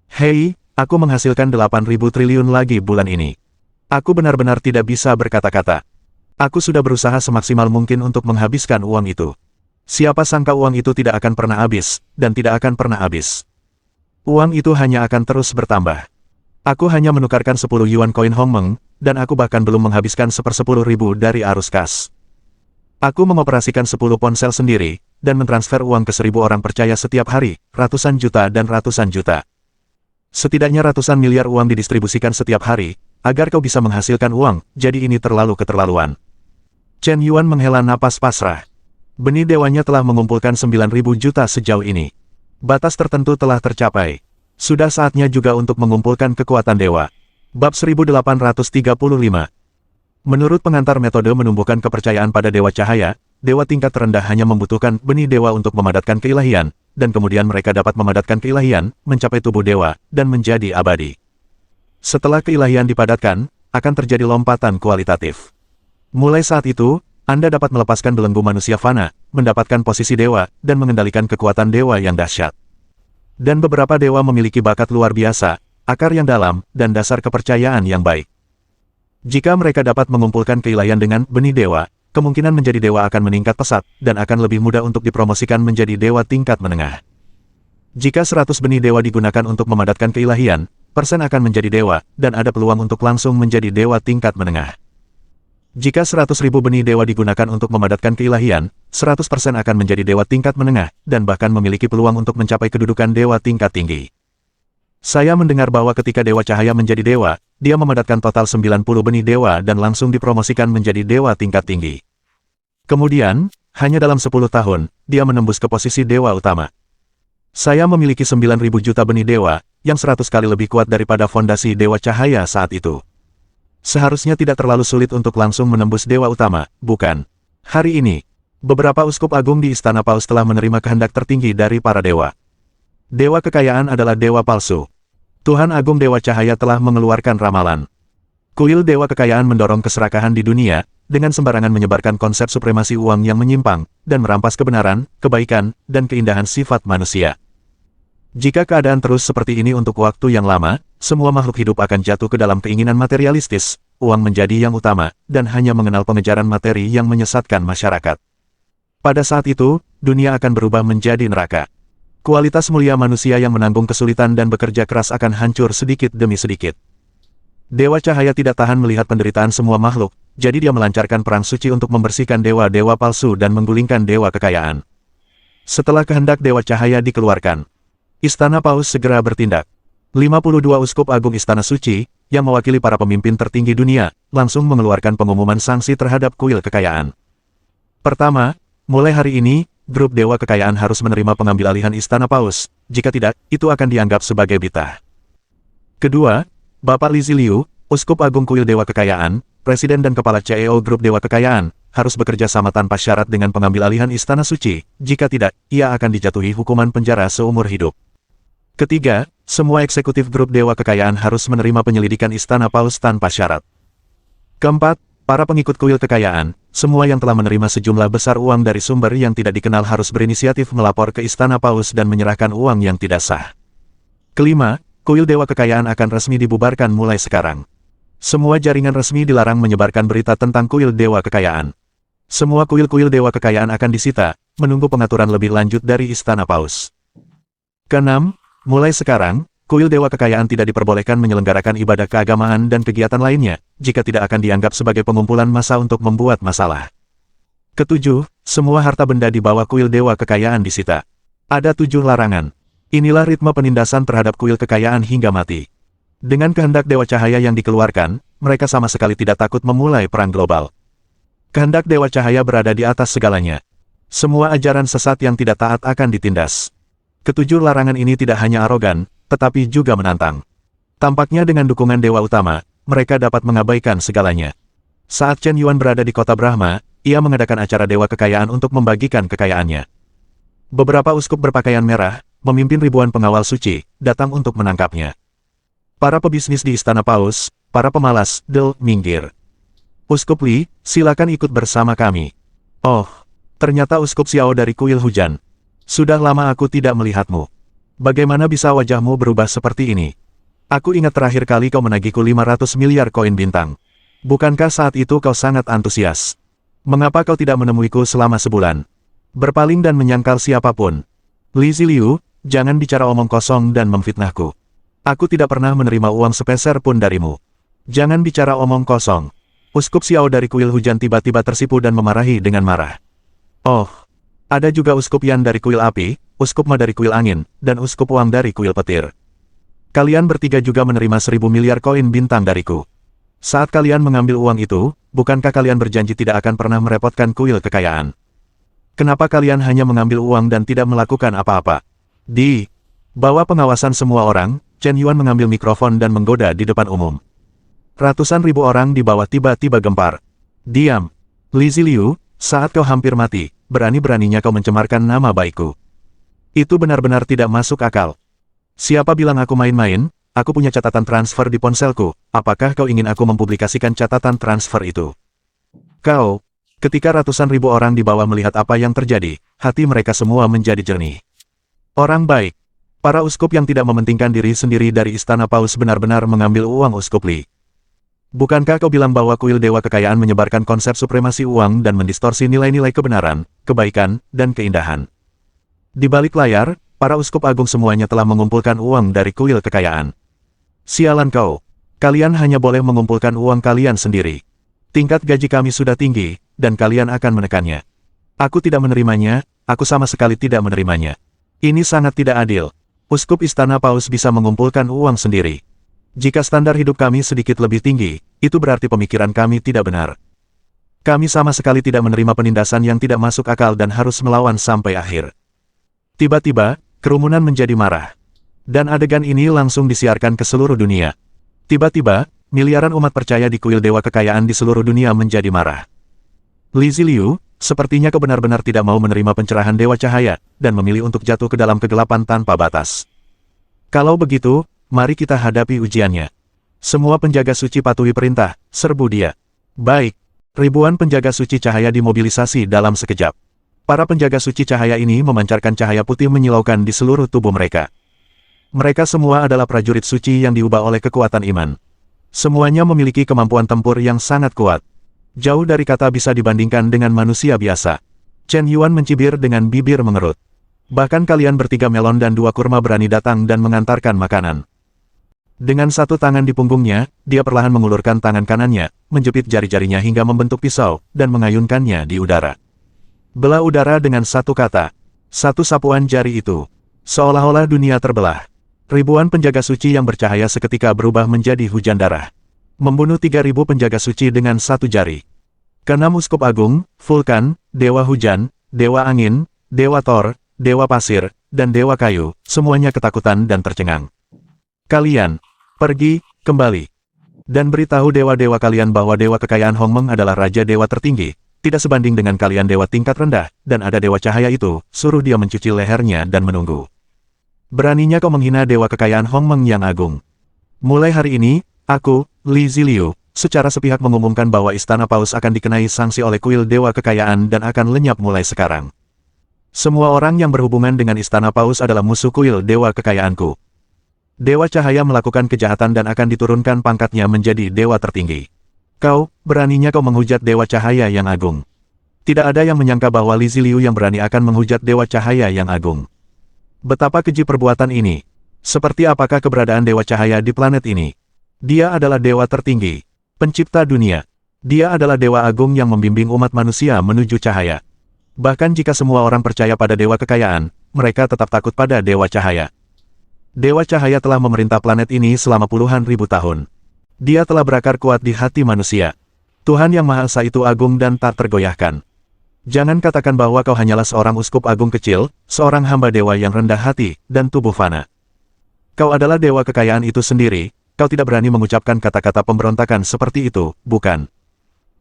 Speaker 2: Hei, aku menghasilkan 8.000 triliun lagi bulan ini. Aku benar-benar tidak bisa berkata-kata. Aku sudah berusaha semaksimal mungkin untuk menghabiskan uang itu. Siapa sangka uang itu tidak akan pernah habis, dan tidak akan pernah habis. Uang itu hanya akan terus bertambah. Aku hanya menukarkan 10 yuan koin Hongmeng, dan aku bahkan belum menghabiskan 1/10.000 dari arus kas. Aku mengoperasikan 10 ponsel sendiri, dan mentransfer uang ke 1.000 orang percaya setiap hari, ratusan juta dan ratusan juta. Setidaknya ratusan miliar uang didistribusikan setiap hari, agar kau bisa menghasilkan uang, jadi ini terlalu keterlaluan. Chen Yuan menghela napas pasrah. Benih dewanya telah mengumpulkan 9.000 juta sejauh ini. Batas tertentu telah tercapai. Sudah saatnya juga untuk mengumpulkan kekuatan dewa. Bab 1835. Menurut pengantar metode menumbuhkan kepercayaan pada dewa cahaya, dewa tingkat terendah hanya membutuhkan benih dewa untuk memadatkan keilahian, dan kemudian mereka dapat memadatkan keilahian, mencapai tubuh dewa, dan menjadi abadi. Setelah keilahian dipadatkan, akan terjadi lompatan kualitatif. Mulai saat itu, Anda dapat melepaskan belenggu manusia fana, mendapatkan posisi dewa, dan mengendalikan kekuatan dewa yang dahsyat. Dan beberapa dewa memiliki bakat luar biasa, akar yang dalam, dan dasar kepercayaan yang baik. Jika mereka dapat mengumpulkan keilahian dengan benih dewa, kemungkinan menjadi dewa akan meningkat pesat, dan akan lebih mudah untuk dipromosikan menjadi dewa tingkat menengah. Jika 100 benih dewa digunakan untuk memadatkan keilahian, persen akan menjadi dewa, dan ada peluang untuk langsung menjadi dewa tingkat menengah. Jika 100.000 benih dewa digunakan untuk memadatkan keilahian, 100% akan menjadi dewa tingkat menengah, dan bahkan memiliki peluang untuk mencapai kedudukan dewa tingkat tinggi. Saya mendengar bahwa ketika Dewa Cahaya menjadi dewa, dia memadatkan total 90 benih dewa dan langsung dipromosikan menjadi dewa tingkat tinggi. Kemudian, hanya dalam 10 tahun, dia menembus ke posisi dewa utama. Saya memiliki 9.000 juta benih dewa, yang 100 kali lebih kuat daripada fondasi Dewa Cahaya saat itu. Seharusnya tidak terlalu sulit untuk langsung menembus dewa utama, bukan? Hari ini, beberapa uskup agung di Istana Paus telah menerima kehendak tertinggi dari para dewa. Dewa kekayaan adalah dewa palsu. Tuhan Agung Dewa Cahaya telah mengeluarkan ramalan. Kuil dewa kekayaan mendorong keserakahan di dunia, dengan sembarangan menyebarkan konsep supremasi uang yang menyimpang, dan merampas kebenaran, kebaikan, dan keindahan sifat manusia. Jika keadaan terus seperti ini untuk waktu yang lama, semua makhluk hidup akan jatuh ke dalam keinginan materialistis, uang menjadi yang utama, dan hanya mengenal pengejaran materi yang menyesatkan masyarakat. Pada saat itu, dunia akan berubah menjadi neraka. Kualitas mulia manusia yang menanggung kesulitan dan bekerja keras akan hancur sedikit demi sedikit. Dewa Cahaya tidak tahan melihat penderitaan semua makhluk, jadi dia melancarkan perang suci untuk membersihkan dewa-dewa palsu dan menggulingkan dewa kekayaan. Setelah kehendak Dewa Cahaya dikeluarkan, Istana Paus segera bertindak. 52 uskup agung Istana Suci, yang mewakili para pemimpin tertinggi dunia, langsung mengeluarkan pengumuman sanksi terhadap kuil kekayaan. Pertama, mulai hari ini, grup dewa kekayaan harus menerima pengambil alihan Istana Paus, jika tidak, itu akan dianggap sebagai bitah. Kedua, Bapak Li Ziliu, Uskup Agung Kuil Dewa Kekayaan, Presiden dan Kepala CEO Grup Dewa Kekayaan, harus bekerja sama tanpa syarat dengan pengambil alihan Istana Suci, jika tidak, ia akan dijatuhi hukuman penjara seumur hidup. Ketiga, semua eksekutif grup Dewa Kekayaan harus menerima penyelidikan Istana Paus tanpa syarat. Keempat, para pengikut kuil kekayaan, semua yang telah menerima sejumlah besar uang dari sumber yang tidak dikenal harus berinisiatif melapor ke Istana Paus dan menyerahkan uang yang tidak sah. Kelima, kuil Dewa Kekayaan akan resmi dibubarkan mulai sekarang. Semua jaringan resmi dilarang menyebarkan berita tentang kuil Dewa Kekayaan. Semua kuil-kuil Dewa Kekayaan akan disita, menunggu pengaturan lebih lanjut dari Istana Paus. Keenam, mulai sekarang, kuil Dewa Kekayaan tidak diperbolehkan menyelenggarakan ibadah keagamaan dan kegiatan lainnya, jika tidak akan dianggap sebagai pengumpulan massa untuk membuat masalah. Ketujuh, semua harta benda di bawah kuil Dewa Kekayaan disita. Ada 7 larangan. Inilah ritme penindasan terhadap kuil kekayaan hingga mati. Dengan kehendak Dewa Cahaya yang dikeluarkan, mereka sama sekali tidak takut memulai perang global. Kehendak Dewa Cahaya berada di atas segalanya. Semua ajaran sesat yang tidak taat akan ditindas. Ketujuh larangan ini tidak hanya arogan, tetapi juga menantang. Tampaknya dengan dukungan Dewa Utama, mereka dapat mengabaikan segalanya. Saat Chen Yuan berada di kota Brahma, ia mengadakan acara Dewa Kekayaan untuk membagikan kekayaannya. Beberapa uskup berpakaian merah, memimpin ribuan pengawal suci, datang untuk menangkapnya. Para pebisnis di Istana Paus, para pemalas, minggir. Uskup Li, silakan ikut bersama kami. Oh, ternyata Uskup Xiao dari Kuil Hujan. Sudah lama aku tidak melihatmu. Bagaimana bisa wajahmu berubah seperti ini? Aku ingat terakhir kali kau menagihku 500 miliar koin bintang. Bukankah saat itu kau sangat antusias? Mengapa kau tidak menemuiku selama sebulan? Berpaling dan menyangkal siapapun. Li Ziliu, jangan bicara omong kosong dan memfitnahku. Aku tidak pernah menerima uang sepeser pun darimu. Jangan bicara omong kosong. Uskup Xiao dari Kuil Hujan tiba-tiba tersipu dan memarahi dengan marah. Oh, ada juga Uskup Yan dari Kuil Api, Uskup Ma dari Kuil Angin, dan Uskup Wang dari Kuil Petir. Kalian bertiga juga menerima 1000 miliar koin bintang dariku. Saat kalian mengambil uang itu, bukankah kalian berjanji tidak akan pernah merepotkan Kuil Kekayaan? Kenapa kalian hanya mengambil uang dan tidak melakukan apa-apa? Di bawah pengawasan semua orang, Chen Yuan mengambil mikrofon dan menggoda di depan umum. Ratusan ribu orang di bawah tiba-tiba gempar. Diam. Li Ziliu, saat kau hampir mati, berani-beraninya kau mencemarkan nama baikku. Itu benar-benar tidak masuk akal. Siapa bilang aku main-main? Aku punya catatan transfer di ponselku. Apakah kau ingin aku mempublikasikan catatan transfer itu? Kau, ketika ratusan ribu orang di bawah melihat apa yang terjadi, hati mereka semua menjadi jernih. Orang baik. Para uskup yang tidak mementingkan diri sendiri dari Istana Paus benar-benar mengambil uang Uskup Li. Bukankah kau bilang bahwa kuil Dewa Kekayaan menyebarkan konsep supremasi uang dan mendistorsi nilai-nilai kebenaran, kebaikan, dan keindahan? Di balik layar, para uskup agung semuanya telah mengumpulkan uang dari kuil kekayaan. Sialan kau. Kalian hanya boleh mengumpulkan uang kalian sendiri. Tingkat gaji kami sudah tinggi, dan kalian akan menekannya. Aku tidak menerimanya, aku sama sekali tidak menerimanya. Ini sangat tidak adil. Uskup Istana Paus bisa mengumpulkan uang sendiri. Jika standar hidup kami sedikit lebih tinggi, itu berarti pemikiran kami tidak benar. Kami sama sekali tidak menerima penindasan yang tidak masuk akal dan harus melawan sampai akhir. Tiba-tiba, kerumunan menjadi marah. Dan adegan ini langsung disiarkan ke seluruh dunia. Tiba-tiba, miliaran umat percaya di kuil Dewa Kekayaan di seluruh dunia menjadi marah. Li Ziliu, sepertinya kau benar-benar tidak mau menerima pencerahan Dewa Cahaya, dan memilih untuk jatuh ke dalam kegelapan tanpa batas. Kalau begitu, mari kita hadapi ujiannya. Semua penjaga suci patuhi perintah, serbu dia. Baik, ribuan penjaga suci cahaya dimobilisasi dalam sekejap. Para penjaga suci cahaya ini memancarkan cahaya putih menyilaukan di seluruh tubuh mereka. Mereka semua adalah prajurit suci yang diubah oleh kekuatan iman. Semuanya memiliki kemampuan tempur yang sangat kuat. Jauh dari kata bisa dibandingkan dengan manusia biasa. Chen Yuan mencibir dengan bibir mengerut. Bahkan kalian bertiga melon dan 2 kurma berani datang dan mengantarkan makanan. Dengan satu tangan di punggungnya, dia perlahan mengulurkan tangan kanannya, menjepit jari-jarinya hingga membentuk pisau, dan mengayunkannya di udara. Belah udara dengan satu kata. Satu sapuan jari itu. Seolah-olah dunia terbelah. Ribuan penjaga suci yang bercahaya seketika berubah menjadi hujan darah. Membunuh 3000 penjaga suci dengan satu jari. Keenam uskup agung, Vulkan, Dewa Hujan, Dewa Angin, Dewa Thor, Dewa Pasir, dan Dewa Kayu, semuanya ketakutan dan tercengang. Kalian, pergi, kembali. Dan beritahu dewa-dewa kalian bahwa Dewa Kekayaan Hongmeng adalah Raja Dewa tertinggi, tidak sebanding dengan kalian dewa tingkat rendah, dan ada Dewa Cahaya itu, suruh dia mencuci lehernya dan menunggu. Beraninya kau menghina Dewa Kekayaan Hongmeng yang agung. Mulai hari ini, aku, Li Ziliu, secara sepihak mengumumkan bahwa Istana Paus akan dikenai sanksi oleh kuil Dewa Kekayaan dan akan lenyap mulai sekarang. Semua orang yang berhubungan dengan Istana Paus adalah musuh kuil Dewa Kekayaanku. Dewa Cahaya melakukan kejahatan dan akan diturunkan pangkatnya menjadi dewa tertinggi. Kau, beraninya kau menghujat Dewa Cahaya yang agung. Tidak ada yang menyangka bahwa Li Ziliu yang berani akan menghujat Dewa Cahaya yang agung. Betapa keji perbuatan ini. Seperti apakah keberadaan Dewa Cahaya di planet ini? Dia adalah dewa tertinggi, pencipta dunia. Dia adalah dewa agung yang membimbing umat manusia menuju cahaya. Bahkan jika semua orang percaya pada dewa kekayaan, mereka tetap takut pada Dewa Cahaya. Dewa Cahaya telah memerintah planet ini selama puluhan ribu tahun. Dia telah berakar kuat di hati manusia. Tuhan Yang Maha Esa itu agung dan tak tergoyahkan. Jangan katakan bahwa kau hanyalah seorang uskup agung kecil, seorang hamba dewa yang rendah hati, dan tubuh fana. Kau adalah dewa kekayaan itu sendiri, kau tidak berani mengucapkan kata-kata pemberontakan seperti itu, bukan?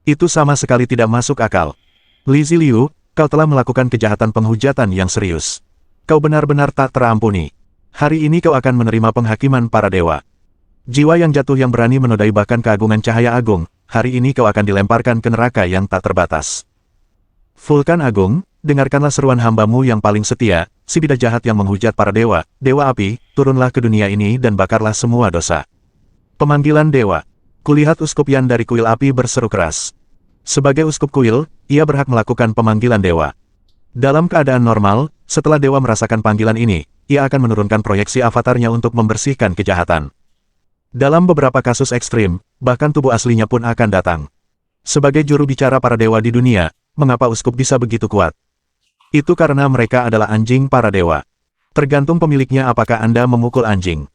Speaker 2: Itu sama sekali tidak masuk akal. Li Ziliu, kau telah melakukan kejahatan penghujatan yang serius. Kau benar-benar tak terampuni. Hari ini kau akan menerima penghakiman para dewa. Jiwa yang jatuh yang berani menodai bahkan keagungan cahaya agung, hari ini kau akan dilemparkan ke neraka yang tak terbatas. Vulkan Agung, dengarkanlah seruan hambamu yang paling setia, si bidah jahat yang menghujat para dewa, dewa api, turunlah ke dunia ini dan bakarlah semua dosa. Pemanggilan dewa. Kulihat uskup Yan dari kuil api berseru keras. Sebagai uskup kuil, ia berhak melakukan pemanggilan dewa. Dalam keadaan normal, setelah dewa merasakan panggilan ini, ia akan menurunkan proyeksi avatarnya untuk membersihkan kejahatan. Dalam beberapa kasus ekstrim, bahkan tubuh aslinya pun akan datang. Sebagai juru bicara para dewa di dunia, mengapa uskup bisa begitu kuat? Itu karena mereka adalah anjing para dewa. Tergantung pemiliknya apakah Anda memukul anjing.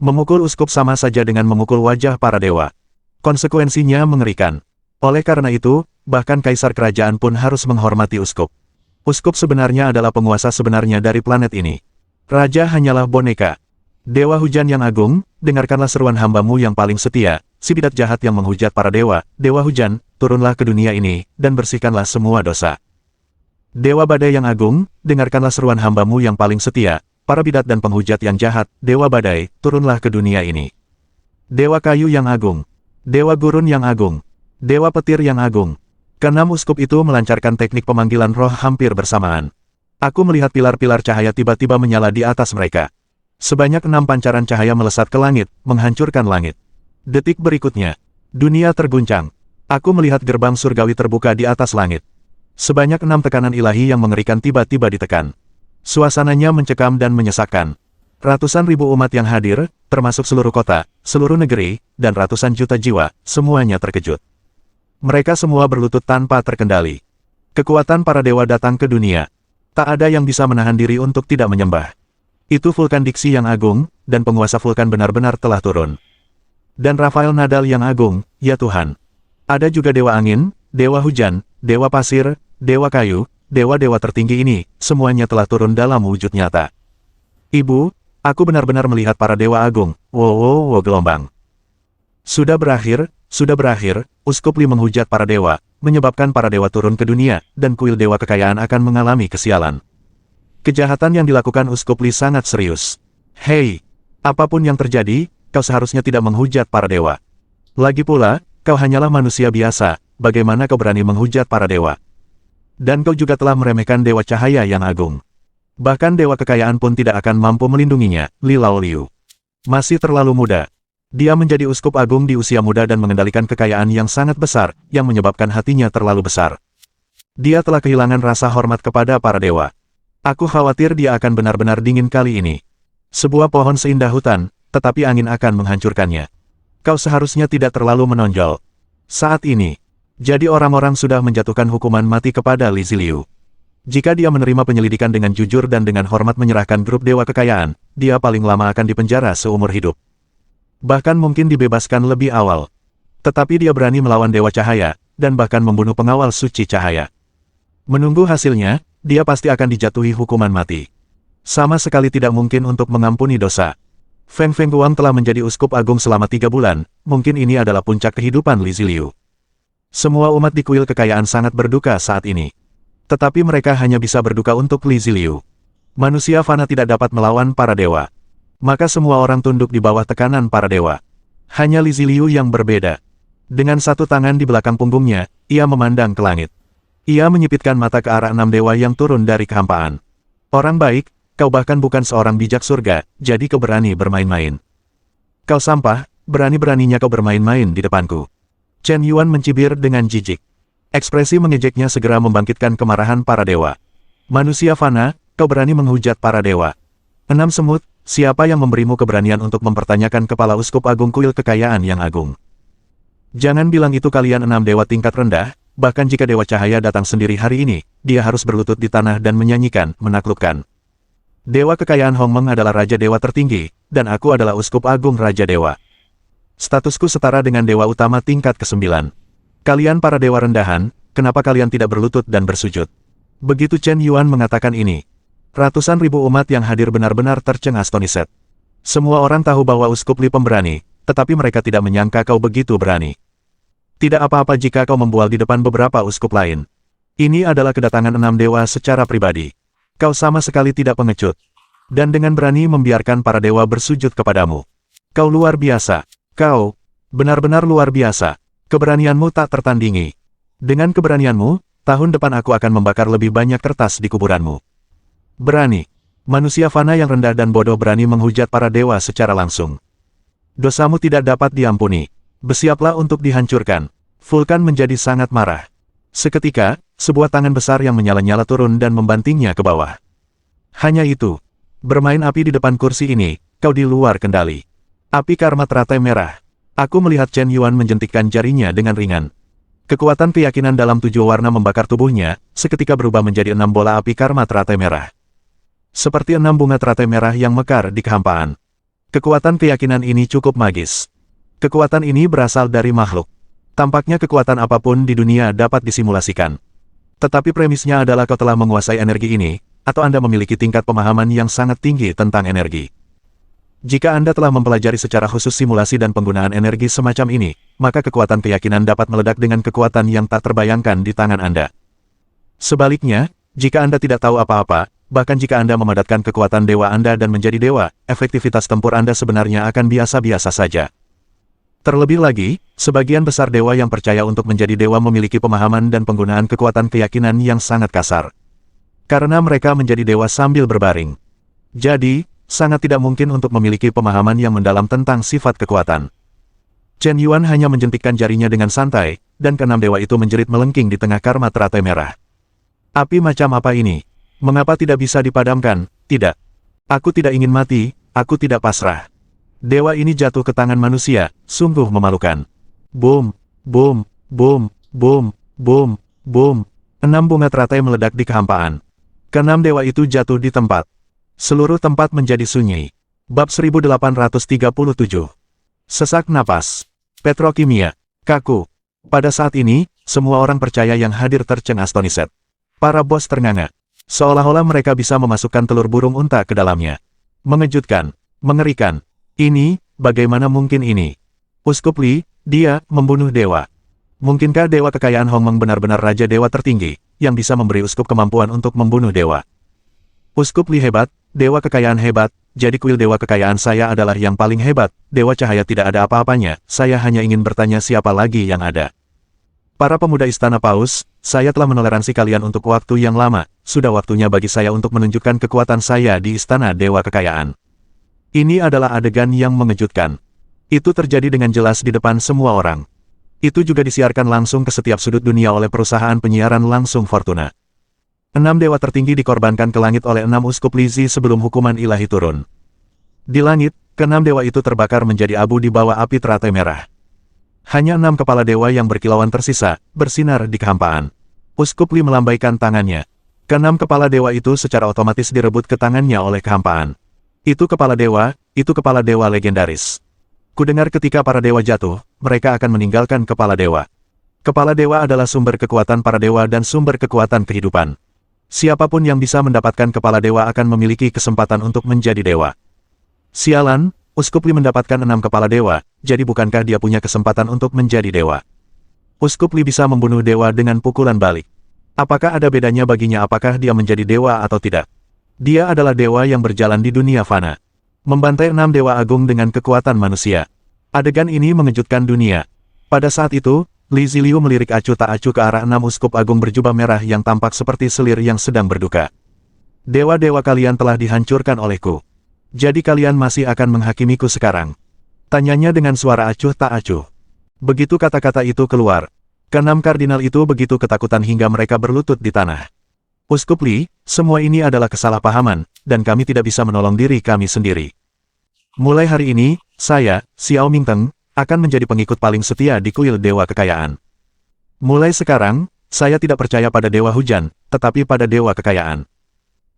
Speaker 2: Memukul uskup sama saja dengan memukul wajah para dewa. Konsekuensinya mengerikan. Oleh karena itu, bahkan kaisar kerajaan pun harus menghormati uskup. Uskup sebenarnya adalah penguasa sebenarnya dari planet ini. Raja hanyalah boneka. Dewa hujan yang agung, dengarkanlah seruan hambamu yang paling setia, si bidat jahat yang menghujat para dewa, dewa hujan, turunlah ke dunia ini, dan bersihkanlah semua dosa. Dewa badai yang agung, dengarkanlah seruan hambamu yang paling setia, para bidat dan penghujat yang jahat, dewa badai, turunlah ke dunia ini. Dewa kayu yang agung, dewa gurun yang agung, dewa petir yang agung. Keenam uskup itu melancarkan teknik pemanggilan roh hampir bersamaan. Aku melihat pilar-pilar cahaya tiba-tiba menyala di atas mereka. Sebanyak 6 pancaran cahaya melesat ke langit, menghancurkan langit. Detik berikutnya, dunia terguncang. Aku melihat gerbang surgawi terbuka di atas langit. Sebanyak 6 tekanan ilahi yang mengerikan tiba-tiba ditekan. Suasananya mencekam dan menyesakkan. Ratusan ribu umat yang hadir, termasuk seluruh kota, seluruh negeri, dan ratusan juta jiwa, semuanya terkejut. Mereka semua berlutut tanpa terkendali. Kekuatan para dewa datang ke dunia. Tak ada yang bisa menahan diri untuk tidak menyembah. Itu vulkan Diksi yang agung, dan penguasa vulkan benar-benar telah turun. Dan Rafael Nadal yang agung, ya Tuhan. Ada juga dewa angin, dewa hujan, dewa pasir, dewa kayu, dewa-dewa tertinggi ini, semuanya telah turun dalam wujud nyata. Ibu, aku benar-benar melihat para dewa agung, wow gelombang. Sudah berakhir, uskup Li menghujat para dewa, menyebabkan para dewa turun ke dunia, dan kuil dewa kekayaan akan mengalami kesialan. Kejahatan yang dilakukan uskup Li sangat serius. Hei, apapun yang terjadi, kau seharusnya tidak menghujat para dewa. Lagi pula, kau hanyalah manusia biasa, bagaimana kau berani menghujat para dewa? Dan kau juga telah meremehkan dewa cahaya yang agung. Bahkan dewa kekayaan pun tidak akan mampu melindunginya, Li Laoliu. Masih terlalu muda. Dia menjadi uskup agung di usia muda dan mengendalikan kekayaan yang sangat besar, yang menyebabkan hatinya terlalu besar. Dia telah kehilangan rasa hormat kepada para dewa. Aku khawatir dia akan benar-benar dingin kali ini. Sebuah pohon seindah hutan, tetapi angin akan menghancurkannya. Kau seharusnya tidak terlalu menonjol. Saat ini, jadi orang-orang sudah menjatuhkan hukuman mati kepada Li Ziliu. Jika dia menerima penyelidikan dengan jujur dan dengan hormat menyerahkan grup dewa kekayaan, dia paling lama akan dipenjara seumur hidup. Bahkan mungkin dibebaskan lebih awal. Tetapi dia berani melawan Dewa Cahaya, dan bahkan membunuh pengawal suci cahaya. Menunggu hasilnya, dia pasti akan dijatuhi hukuman mati. Sama sekali tidak mungkin untuk mengampuni dosa. Feng Fengguang telah menjadi uskup agung selama 3 bulan, mungkin ini adalah puncak kehidupan Li Ziliu. Semua umat di kuil kekayaan sangat berduka saat ini. Tetapi mereka hanya bisa berduka untuk Li Ziliu. Manusia fana tidak dapat melawan para dewa. Maka semua orang tunduk di bawah tekanan para dewa. Hanya Li Ziliu yang berbeda. Dengan satu tangan di belakang punggungnya, ia memandang ke langit. Ia menyipitkan mata ke arah 6 dewa yang turun dari kehampaan. Orang baik, kau bahkan bukan seorang bijak surga, jadi kau berani bermain-main. Kau sampah, berani-beraninya kau bermain-main di depanku. Chen Yuan mencibir dengan jijik. Ekspresi mengejeknya segera membangkitkan kemarahan para dewa. Manusia fana, kau berani menghujat para dewa. 6 semut, siapa yang memberimu keberanian untuk mempertanyakan kepala uskup agung kuil kekayaan yang agung? Jangan bilang itu kalian 6 dewa tingkat rendah, bahkan jika Dewa Cahaya datang sendiri hari ini, dia harus berlutut di tanah dan menyanyikan, menaklukkan. Dewa kekayaan Hongmeng adalah Raja Dewa tertinggi, dan aku adalah uskup agung Raja Dewa. Statusku setara dengan dewa utama tingkat ke-9. Kalian para dewa rendahan, kenapa kalian tidak berlutut dan bersujud? Begitu Chen Yuan mengatakan ini, ratusan ribu umat yang hadir benar-benar tercengang astoniset. Semua orang tahu bahwa uskup Li pemberani, tetapi mereka tidak menyangka kau begitu berani. Tidak apa-apa jika kau membual di depan beberapa uskup lain. Ini adalah kedatangan 6 dewa secara pribadi. Kau sama sekali tidak pengecut. Dan dengan berani membiarkan para dewa bersujud kepadamu. Kau luar biasa. Kau, benar-benar luar biasa. Keberanianmu tak tertandingi. Dengan keberanianmu, tahun depan aku akan membakar lebih banyak kertas di kuburanmu. Berani. Manusia fana yang rendah dan bodoh berani menghujat para dewa secara langsung. Dosamu tidak dapat diampuni. Bersiaplah untuk dihancurkan. Vulkan menjadi sangat marah. Seketika, sebuah tangan besar yang menyala-nyala turun dan membantingnya ke bawah. Hanya itu. Bermain api di depan kursi ini, kau di luar kendali. Api karma teratai merah. Aku melihat Chen Yuan menjentikkan jarinya dengan ringan. Kekuatan keyakinan dalam 7 warna membakar tubuhnya, seketika berubah menjadi 6 bola api karma teratai merah. Seperti 6 bunga teratai merah yang mekar di kehampaan. Kekuatan keyakinan ini cukup magis. Kekuatan ini berasal dari makhluk. Tampaknya kekuatan apapun di dunia dapat disimulasikan. Tetapi premisnya adalah kau telah menguasai energi ini, atau Anda memiliki tingkat pemahaman yang sangat tinggi tentang energi. Jika Anda telah mempelajari secara khusus simulasi dan penggunaan energi semacam ini, maka kekuatan keyakinan dapat meledak dengan kekuatan yang tak terbayangkan di tangan Anda. Sebaliknya, jika Anda tidak tahu apa-apa, bahkan jika Anda memadatkan kekuatan dewa Anda dan menjadi dewa, efektivitas tempur Anda sebenarnya akan biasa-biasa saja. Terlebih lagi, sebagian besar dewa yang percaya untuk menjadi dewa memiliki pemahaman dan penggunaan kekuatan keyakinan yang sangat kasar. Karena mereka menjadi dewa sambil berbaring. Jadi, sangat tidak mungkin untuk memiliki pemahaman yang mendalam tentang sifat kekuatan. Chen Yuan hanya menjentikkan jarinya dengan santai, dan ke-6 dewa itu menjerit melengking di tengah karma teratai merah. Api macam apa ini? Mengapa tidak bisa dipadamkan? Tidak. Aku tidak ingin mati, aku tidak pasrah. Dewa ini jatuh ke tangan manusia, sungguh memalukan. Boom, boom, boom, boom, boom, boom. 6 bunga teratai meledak di kehampaan. Ke-6 dewa itu jatuh di tempat. Seluruh tempat menjadi sunyi. Bab 1837. Sesak napas. Petrokimia. Kaku. Pada saat ini, semua orang percaya yang hadir tercengang astoniset. Para bos ternganga. Seolah-olah mereka bisa memasukkan telur burung unta ke dalamnya. Mengejutkan. Mengerikan. Ini, bagaimana mungkin ini? Uskup Li, dia, membunuh dewa. Mungkinkah dewa kekayaan Hongmeng benar-benar raja dewa tertinggi, yang bisa memberi uskup kemampuan untuk membunuh dewa? Uskup Li hebat, dewa kekayaan hebat, jadi kuil dewa kekayaan saya adalah yang paling hebat, dewa cahaya tidak ada apa-apanya, saya hanya ingin bertanya siapa lagi yang ada. Para pemuda istana Paus, saya telah menoleransi kalian untuk waktu yang lama, sudah waktunya bagi saya untuk menunjukkan kekuatan saya di istana dewa kekayaan. Ini adalah adegan yang mengejutkan. Itu terjadi dengan jelas di depan semua orang. Itu juga disiarkan langsung ke setiap sudut dunia oleh perusahaan penyiaran langsung Fortuna. 6 dewa tertinggi dikorbankan ke langit oleh 6 uskup Lizi sebelum hukuman ilahi turun. Di langit, ke-6 dewa itu terbakar menjadi abu di bawah api teratai merah. Hanya 6 kepala dewa yang berkilauan tersisa, bersinar di kehampaan. Uskup Li melambaikan tangannya. Ke-6 kepala dewa itu secara otomatis direbut ke tangannya oleh kehampaan. Itu kepala dewa legendaris. Kudengar ketika para dewa jatuh, mereka akan meninggalkan kepala dewa. Kepala dewa adalah sumber kekuatan para dewa dan sumber kekuatan kehidupan. Siapapun yang bisa mendapatkan kepala dewa akan memiliki kesempatan untuk menjadi dewa. Sialan, Uskup Li mendapatkan 6 kepala dewa, jadi bukankah dia punya kesempatan untuk menjadi dewa? Uskup Li bisa membunuh dewa dengan pukulan balik. Apakah ada bedanya baginya apakah dia menjadi dewa atau tidak? Dia adalah dewa yang berjalan di dunia fana. Membantai 6 dewa agung dengan kekuatan manusia. Adegan ini mengejutkan dunia. Pada saat itu, Li Ziliu melirik acuh tak acuh ke arah 6 uskup agung berjubah merah yang tampak seperti selir yang sedang berduka. Dewa-dewa kalian telah dihancurkan olehku. Jadi kalian masih akan menghakimiku sekarang. Tanyanya dengan suara acuh tak acuh. Begitu kata-kata itu keluar, keenam kardinal itu begitu ketakutan hingga mereka berlutut di tanah. Uskup Li, semua ini adalah kesalahpahaman, dan kami tidak bisa menolong diri kami sendiri. Mulai hari ini, saya, Xiao Mingteng, akan menjadi pengikut paling setia di kuil Dewa Kekayaan. Mulai sekarang, saya tidak percaya pada Dewa Hujan, tetapi pada Dewa Kekayaan.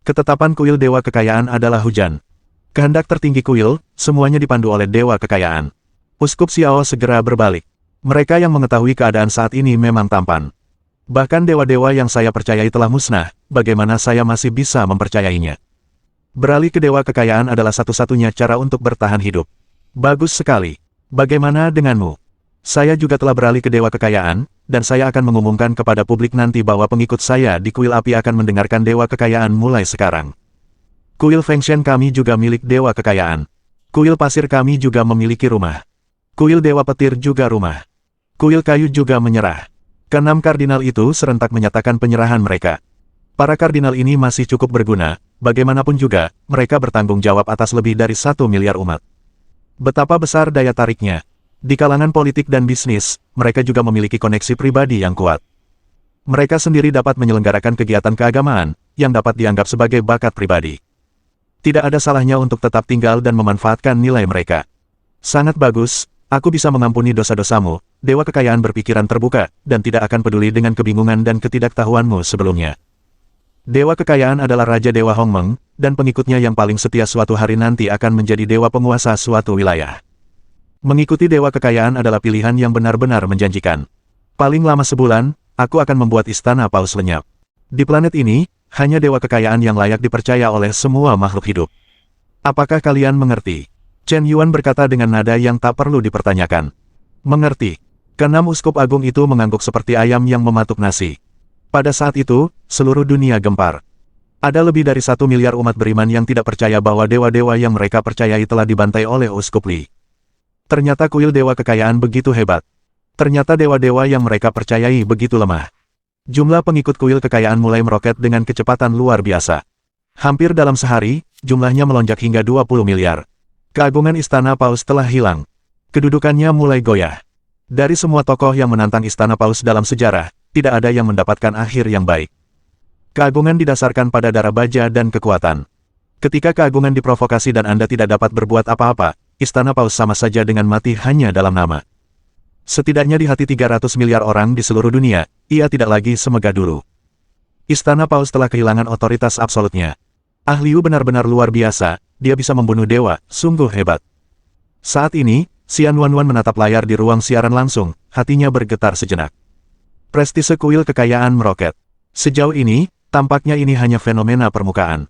Speaker 2: Ketetapan kuil Dewa Kekayaan adalah hujan. Kehendak tertinggi kuil, semuanya dipandu oleh Dewa Kekayaan. Uskup Xiao segera berbalik. Mereka yang mengetahui keadaan saat ini memang tampan. Bahkan dewa-dewa yang saya percayai telah musnah, bagaimana saya masih bisa mempercayainya? Beralih ke Dewa Kekayaan adalah satu-satunya cara untuk bertahan hidup. Bagus sekali. Bagaimana denganmu? Saya juga telah beralih ke Dewa Kekayaan, dan saya akan mengumumkan kepada publik nanti bahwa pengikut saya di kuil api akan mendengarkan Dewa Kekayaan mulai sekarang. Kuil Fengshen kami juga milik Dewa Kekayaan. Kuil pasir kami juga memiliki rumah. Kuil Dewa Petir juga rumah. Kuil kayu juga menyerah. Keenam kardinal itu serentak menyatakan penyerahan mereka. Para kardinal ini masih cukup berguna, bagaimanapun juga, mereka bertanggung jawab atas lebih dari 1 miliar umat. Betapa besar daya tariknya. Di kalangan politik dan bisnis, mereka juga memiliki koneksi pribadi yang kuat. Mereka sendiri dapat menyelenggarakan kegiatan keagamaan, yang dapat dianggap sebagai bakat pribadi. Tidak ada salahnya untuk tetap tinggal dan memanfaatkan nilai mereka. Sangat bagus, aku bisa mengampuni dosa-dosamu. Dewa Kekayaan berpikiran terbuka, dan tidak akan peduli dengan kebingungan dan ketidaktahuanmu sebelumnya. Dewa Kekayaan adalah Raja Dewa Hongmeng, dan pengikutnya yang paling setia suatu hari nanti akan menjadi dewa penguasa suatu wilayah. Mengikuti Dewa Kekayaan adalah pilihan yang benar-benar menjanjikan. Paling lama sebulan, aku akan membuat istana paus lenyap. Di planet ini, hanya Dewa Kekayaan yang layak dipercaya oleh semua makhluk hidup. Apakah kalian mengerti? Chen Yuan berkata dengan nada yang tak perlu dipertanyakan. Mengerti. Keenam uskup agung itu mengangguk seperti ayam yang mematuk nasi. Pada saat itu, seluruh dunia gempar. Ada lebih dari 1 miliar umat beriman yang tidak percaya bahwa dewa-dewa yang mereka percayai telah dibantai oleh Uskup Li. Ternyata kuil Dewa Kekayaan begitu hebat. Ternyata dewa-dewa yang mereka percayai begitu lemah. Jumlah pengikut kuil kekayaan mulai meroket dengan kecepatan luar biasa. Hampir dalam sehari, jumlahnya melonjak hingga 20 miliar. Keagungan Istana Paus telah hilang. Kedudukannya mulai goyah. Dari semua tokoh yang menantang Istana Paus dalam sejarah, tidak ada yang mendapatkan akhir yang baik. Keagungan didasarkan pada darah baja dan kekuatan. Ketika keagungan diprovokasi dan Anda tidak dapat berbuat apa-apa, Istana Paus sama saja dengan mati hanya dalam nama. Setidaknya di hati 300 miliar orang di seluruh dunia, ia tidak lagi semegah dulu. Istana Paus telah kehilangan otoritas absolutnya. Ah Liu benar-benar luar biasa, dia bisa membunuh dewa, sungguh hebat. Saat ini, Xian Wanwan menatap layar di ruang siaran langsung, hatinya bergetar sejenak. Prestise kuil kekayaan meroket. Sejauh ini, tampaknya ini hanya fenomena permukaan.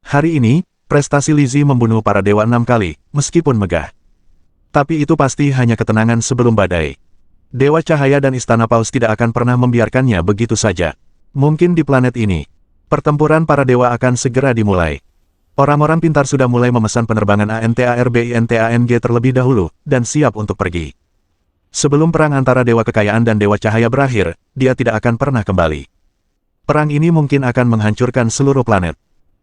Speaker 2: Hari ini, prestasi Lizzie membunuh para dewa 6 kali, meskipun megah. Tapi itu pasti hanya ketenangan sebelum badai. Dewa Cahaya dan Istana Paus tidak akan pernah membiarkannya begitu saja. Mungkin di planet ini, pertempuran para dewa akan segera dimulai. Orang-orang pintar sudah mulai memesan penerbangan ANTARBINTANG terlebih dahulu, dan siap untuk pergi. Sebelum perang antara Dewa Kekayaan dan Dewa Cahaya berakhir, dia tidak akan pernah kembali. Perang ini mungkin akan menghancurkan seluruh planet.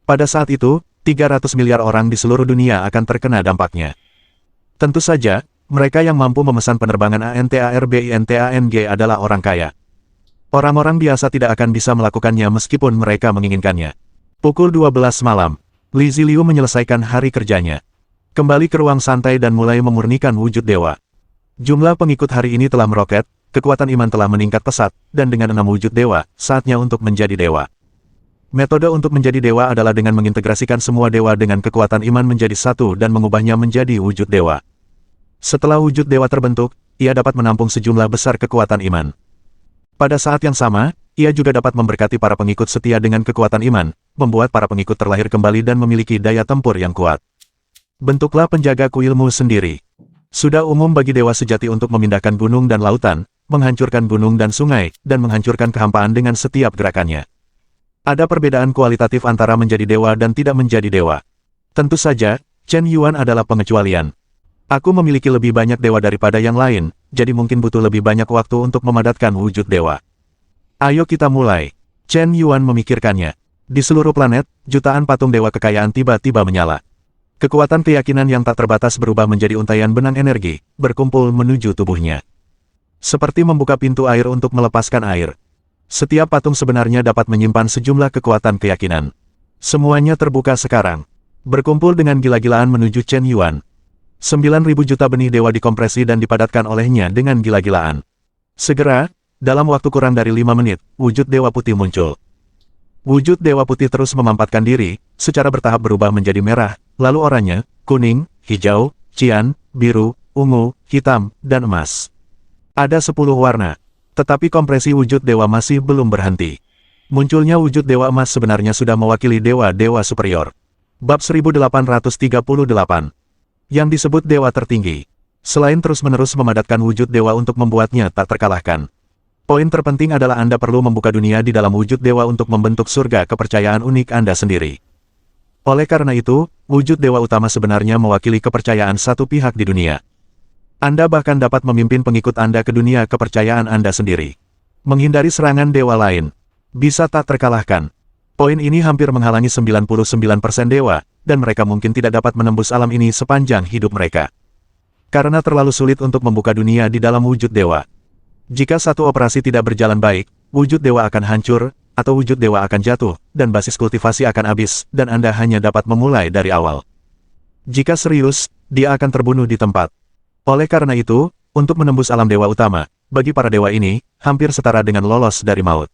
Speaker 2: Pada saat itu, 300 miliar orang di seluruh dunia akan terkena dampaknya. Tentu saja, mereka yang mampu memesan penerbangan ANTARBINTANG adalah orang kaya. Orang-orang biasa tidak akan bisa melakukannya meskipun mereka menginginkannya. Pukul 12 malam. Li Ziliu menyelesaikan hari kerjanya. Kembali ke ruang santai dan mulai memurnikan wujud dewa. Jumlah pengikut hari ini telah meroket, kekuatan iman telah meningkat pesat, dan dengan 6 wujud dewa, saatnya untuk menjadi dewa. Metode untuk menjadi dewa adalah dengan mengintegrasikan semua dewa dengan kekuatan iman menjadi satu dan mengubahnya menjadi wujud dewa. Setelah wujud dewa terbentuk, ia dapat menampung sejumlah besar kekuatan iman. Pada saat yang sama, ia juga dapat memberkati para pengikut setia dengan kekuatan iman, membuat para pengikut terlahir kembali dan memiliki daya tempur yang kuat. Bentuklah penjaga kuilmu sendiri. Sudah umum bagi dewa sejati untuk memindahkan gunung dan lautan, menghancurkan gunung dan sungai, dan menghancurkan kehampaan dengan setiap gerakannya. Ada perbedaan kualitatif antara menjadi dewa dan tidak menjadi dewa. Tentu saja, Chen Yuan adalah pengecualian. Aku memiliki lebih banyak dewa daripada yang lain, jadi mungkin butuh lebih banyak waktu untuk memadatkan wujud dewa. Ayo kita mulai. Chen Yuan memikirkannya. Di seluruh planet, jutaan patung dewa kekayaan tiba-tiba menyala. Kekuatan keyakinan yang tak terbatas berubah menjadi untaian benang energi, berkumpul menuju tubuhnya. Seperti membuka pintu air untuk melepaskan air. Setiap patung sebenarnya dapat menyimpan sejumlah kekuatan keyakinan. Semuanya terbuka sekarang. Berkumpul dengan gila-gilaan menuju Chen Yuan. 9.000 juta benih dewa dikompresi dan dipadatkan olehnya dengan gila-gilaan. Segera, dalam waktu kurang dari 5 menit, wujud Dewa Putih muncul. Wujud Dewa Putih terus memampatkan diri, secara bertahap berubah menjadi merah, lalu oranye, kuning, hijau, cian, biru, ungu, hitam, dan emas. Ada 10 warna. Tetapi kompresi wujud dewa masih belum berhenti. Munculnya wujud dewa emas sebenarnya sudah mewakili dewa-dewa superior. Bab 1838. Yang disebut dewa tertinggi. Selain terus-menerus memadatkan wujud dewa untuk membuatnya tak terkalahkan. Poin terpenting adalah Anda perlu membuka dunia di dalam wujud dewa untuk membentuk surga kepercayaan unik Anda sendiri. Oleh karena itu, wujud dewa utama sebenarnya mewakili kepercayaan satu pihak di dunia. Anda bahkan dapat memimpin pengikut Anda ke dunia kepercayaan Anda sendiri. Menghindari serangan dewa lain. Bisa tak terkalahkan. Poin ini hampir menghalangi 99% dewa, dan mereka mungkin tidak dapat menembus alam ini sepanjang hidup mereka. Karena terlalu sulit untuk membuka dunia di dalam wujud dewa. Jika satu operasi tidak berjalan baik, wujud dewa akan hancur, atau wujud dewa akan jatuh, dan basis kultivasi akan habis, dan Anda hanya dapat memulai dari awal. Jika serius, dia akan terbunuh di tempat. Oleh karena itu, untuk menembus alam dewa utama, bagi para dewa ini, hampir setara dengan lolos dari maut.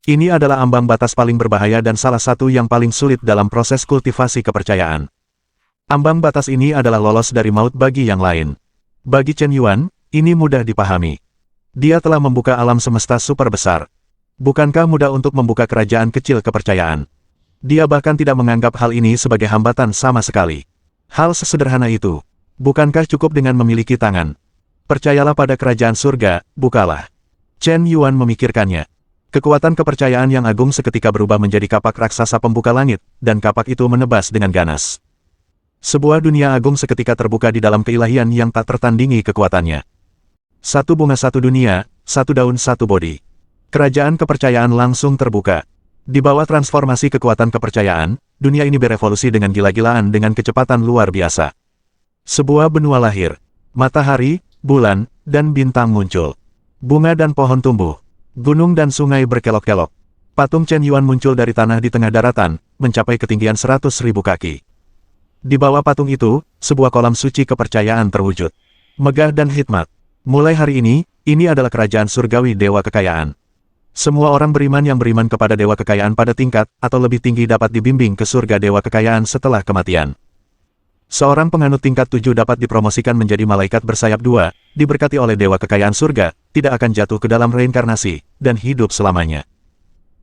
Speaker 2: Ini adalah ambang batas paling berbahaya dan salah satu yang paling sulit dalam proses kultivasi kepercayaan. Ambang batas ini adalah lolos dari maut bagi yang lain. Bagi Chen Yuan, ini mudah dipahami. Dia telah membuka alam semesta super besar. Bukankah mudah untuk membuka kerajaan kecil kepercayaan? Dia bahkan tidak menganggap hal ini sebagai hambatan sama sekali. Hal sesederhana itu. Bukankah cukup dengan memiliki tangan? Percayalah pada kerajaan surga, bukalah. Chen Yuan memikirkannya. Kekuatan kepercayaan yang agung seketika berubah menjadi kapak raksasa pembuka langit, dan kapak itu menebas dengan ganas. Sebuah dunia agung seketika terbuka di dalam keilahian yang tak tertandingi kekuatannya. Satu bunga satu dunia, satu daun satu bodi. Kerajaan kepercayaan langsung terbuka. Di bawah transformasi kekuatan kepercayaan, dunia ini berevolusi dengan gila-gilaan dengan kecepatan luar biasa. Sebuah benua lahir. Matahari, bulan, dan bintang muncul. Bunga dan pohon tumbuh. Gunung dan sungai berkelok-kelok. Patung Chen Yuan muncul dari tanah di tengah daratan, mencapai ketinggian 100.000 kaki. Di bawah patung itu, sebuah kolam suci kepercayaan terwujud. Megah dan hikmat. Mulai hari ini adalah kerajaan surgawi dewa kekayaan. Semua orang beriman yang beriman kepada dewa kekayaan pada tingkat atau lebih tinggi dapat dibimbing ke surga dewa kekayaan setelah kematian. Seorang penganut tingkat 7 dapat dipromosikan menjadi malaikat bersayap 2, diberkati oleh dewa kekayaan surga, tidak akan jatuh ke dalam reinkarnasi, dan hidup selamanya.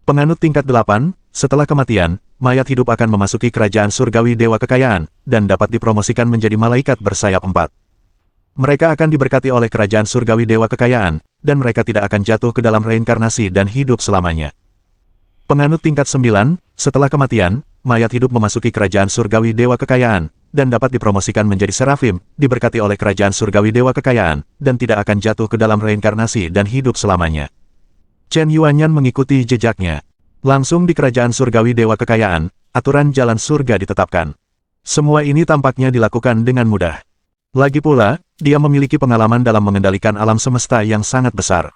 Speaker 2: Penganut tingkat 8, setelah kematian, mayat hidup akan memasuki kerajaan surgawi dewa kekayaan, dan dapat dipromosikan menjadi malaikat bersayap 4. Mereka akan diberkati oleh kerajaan surgawi dewa kekayaan, dan mereka tidak akan jatuh ke dalam reinkarnasi dan hidup selamanya. Penganut tingkat 9, setelah kematian, mayat hidup memasuki kerajaan surgawi dewa kekayaan, dan dapat dipromosikan menjadi serafim, diberkati oleh kerajaan surgawi dewa kekayaan, dan tidak akan jatuh ke dalam reinkarnasi dan hidup selamanya. Chen Yuanyan mengikuti jejaknya. Langsung di kerajaan surgawi dewa kekayaan, aturan jalan surga ditetapkan. Semua ini tampaknya dilakukan dengan mudah. Lagi pula, dia memiliki pengalaman dalam mengendalikan alam semesta yang sangat besar.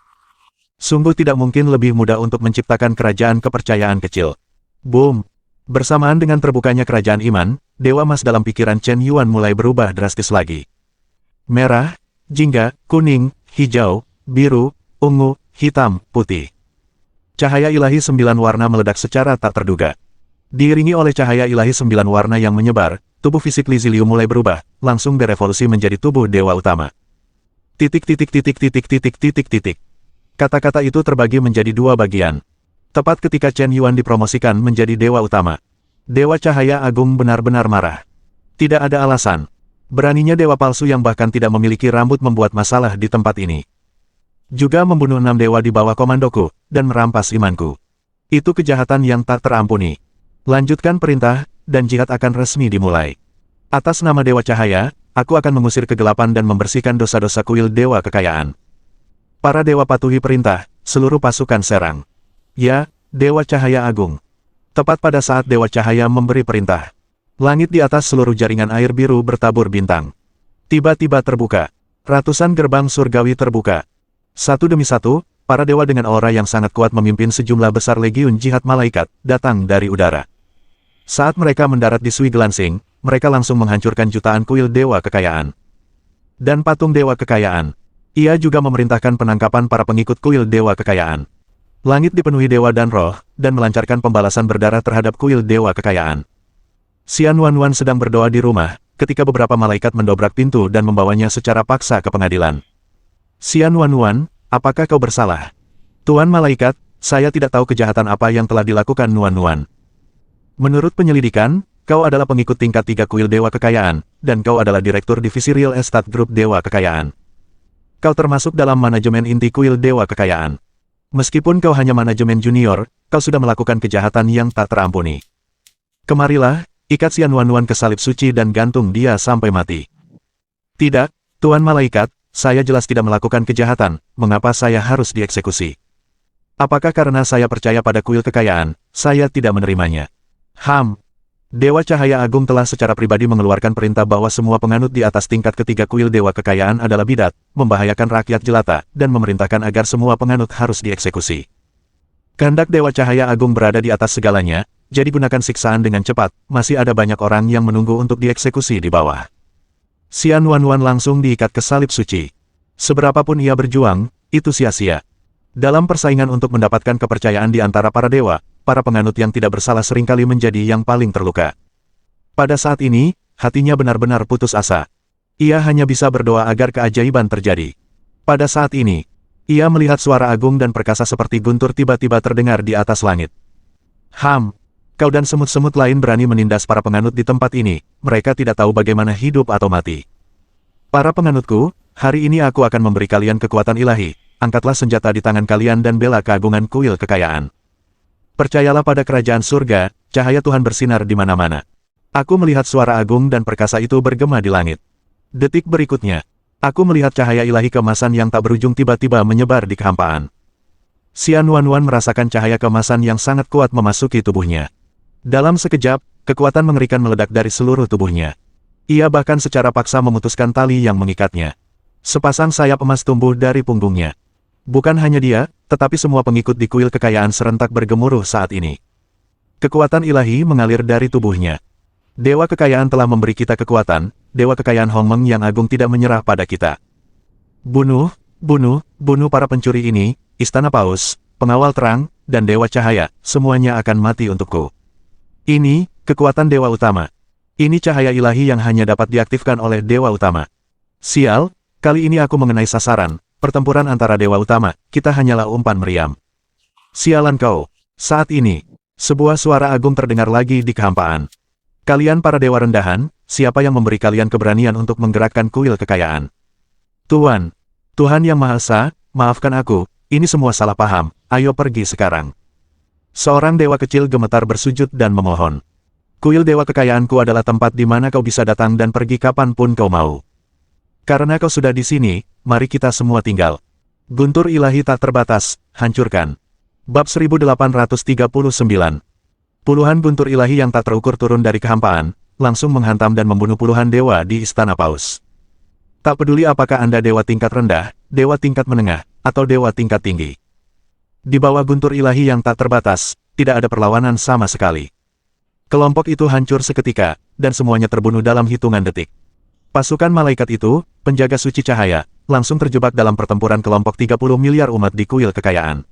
Speaker 2: Sungguh tidak mungkin lebih mudah untuk menciptakan kerajaan kepercayaan kecil. Boom! Bersamaan dengan terbukanya kerajaan iman, dewa emas dalam pikiran Chen Yuan mulai berubah drastis lagi. Merah, jingga, kuning, hijau, biru, ungu, hitam, putih. Cahaya ilahi 9 warna meledak secara tak terduga. Diiringi oleh cahaya ilahi 9 warna yang menyebar, tubuh fisik Li Ziliu mulai berubah, langsung berevolusi menjadi tubuh dewa utama. Kata-kata itu terbagi menjadi 2 bagian. Tepat ketika Chen Yuan dipromosikan menjadi dewa utama. Dewa cahaya agung benar-benar marah. Tidak ada alasan. Beraninya dewa palsu yang bahkan tidak memiliki rambut membuat masalah di tempat ini. Juga membunuh 6 dewa di bawah komandoku, dan merampas imanku. Itu kejahatan yang tak terampuni. Lanjutkan perintah, dan jihad akan resmi dimulai. Atas nama Dewa Cahaya, aku akan mengusir kegelapan dan membersihkan dosa-dosa kuil Dewa Kekayaan. Para dewa patuhi perintah, seluruh pasukan serang. Ya, Dewa Cahaya Agung. Tepat pada saat Dewa Cahaya memberi perintah. Langit di atas seluruh jaringan air biru bertabur bintang. Tiba-tiba terbuka. Ratusan gerbang surgawi terbuka. Satu demi satu, para dewa dengan aura yang sangat kuat memimpin sejumlah besar legiun jihad malaikat, datang dari udara. Saat mereka mendarat di Sui Gelansing, mereka langsung menghancurkan jutaan kuil dewa kekayaan. Dan patung dewa kekayaan. Ia juga memerintahkan penangkapan para pengikut kuil dewa kekayaan. Langit dipenuhi dewa dan roh, dan melancarkan pembalasan berdarah terhadap kuil dewa kekayaan. Xian Wanwan sedang berdoa di rumah, ketika beberapa malaikat mendobrak pintu dan membawanya secara paksa ke pengadilan. Xian Wanwan, apakah kau bersalah? Tuan Malaikat, saya tidak tahu kejahatan apa yang telah dilakukan Nuan. Menurut penyelidikan, kau adalah pengikut tingkat 3 kuil dewa kekayaan, dan kau adalah direktur divisi Real Estate Group Dewa Kekayaan. Kau termasuk dalam manajemen inti kuil dewa kekayaan. Meskipun kau hanya manajemen junior, kau sudah melakukan kejahatan yang tak terampuni. Kemarilah, ikat Xian Wanwan ke salib suci dan gantung dia sampai mati. Tidak, Tuan Malaikat, saya jelas tidak melakukan kejahatan, mengapa saya harus dieksekusi? Apakah karena saya percaya pada kuil kekayaan, saya tidak menerimanya? Dewa Cahaya Agung telah secara pribadi mengeluarkan perintah bahwa semua penganut di atas tingkat ketiga kuil dewa kekayaan adalah bidat, membahayakan rakyat jelata, dan memerintahkan agar semua penganut harus dieksekusi. Kehendak Dewa Cahaya Agung berada di atas segalanya, jadi gunakan siksaan dengan cepat, masih ada banyak orang yang menunggu untuk dieksekusi di bawah. Xian Wanwan langsung diikat ke salib suci. Seberapapun ia berjuang, itu sia-sia. Dalam persaingan untuk mendapatkan kepercayaan di antara para dewa, para penganut yang tidak bersalah seringkali menjadi yang paling terluka. Pada saat ini, hatinya benar-benar putus asa. Ia hanya bisa berdoa agar keajaiban terjadi. Pada saat ini, ia melihat suara agung dan perkasa seperti guntur tiba-tiba terdengar di atas langit. Kau dan semut-semut lain berani menindas para penganut di tempat ini, mereka tidak tahu bagaimana hidup atau mati. Para penganutku, hari ini aku akan memberi kalian kekuatan ilahi, angkatlah senjata di tangan kalian dan bela keagungan kuil kekayaan. Percayalah pada kerajaan surga, cahaya Tuhan bersinar di mana-mana. Aku melihat suara agung dan perkasa itu bergema di langit. Detik berikutnya, aku melihat cahaya ilahi keemasan yang tak berujung tiba-tiba menyebar di kehampaan. Xian Wanwan merasakan cahaya keemasan yang sangat kuat memasuki tubuhnya. Dalam sekejap, kekuatan mengerikan meledak dari seluruh tubuhnya. Ia bahkan secara paksa memutuskan tali yang mengikatnya. Sepasang sayap emas tumbuh dari punggungnya. Bukan hanya dia, tetapi semua pengikut di kuil kekayaan serentak bergemuruh saat ini. Kekuatan ilahi mengalir dari tubuhnya. Dewa kekayaan telah memberi kita kekuatan, dewa kekayaan Hongmeng yang agung tidak menyerah pada kita. Bunuh para pencuri ini, istana paus, pengawal terang, dan dewa cahaya, semuanya akan mati untukku. Ini, kekuatan dewa utama. Ini cahaya ilahi yang hanya dapat diaktifkan oleh dewa utama. Sial, kali ini aku mengenai sasaran. Pertempuran antara dewa utama, kita hanyalah umpan meriam. Sialan kau. Saat ini, sebuah suara agung terdengar lagi di kehampaan. Kalian para dewa rendahan, siapa yang memberi kalian keberanian untuk menggerakkan kuil kekayaan? Tuhan yang Maha Esa, maafkan aku, ini semua salah paham, ayo pergi sekarang. Seorang dewa kecil gemetar bersujud dan memohon. Kuil dewa kekayaanku adalah tempat di mana kau bisa datang dan pergi kapanpun kau mau. Karena kau sudah di sini, mari kita semua tinggal. Guntur ilahi tak terbatas, hancurkan. Bab 1839. Puluhan guntur ilahi yang tak terukur turun dari kehampaan, langsung menghantam dan membunuh puluhan dewa di Istana Paus. Tak peduli apakah Anda dewa tingkat rendah, dewa tingkat menengah, atau dewa tingkat tinggi. Di bawah guntur ilahi yang tak terbatas, tidak ada perlawanan sama sekali. Kelompok itu hancur seketika, dan semuanya terbunuh dalam hitungan detik. Pasukan malaikat itu, penjaga suci cahaya, langsung terjebak dalam pertempuran kelompok 30 miliar umat di kuil kekayaan.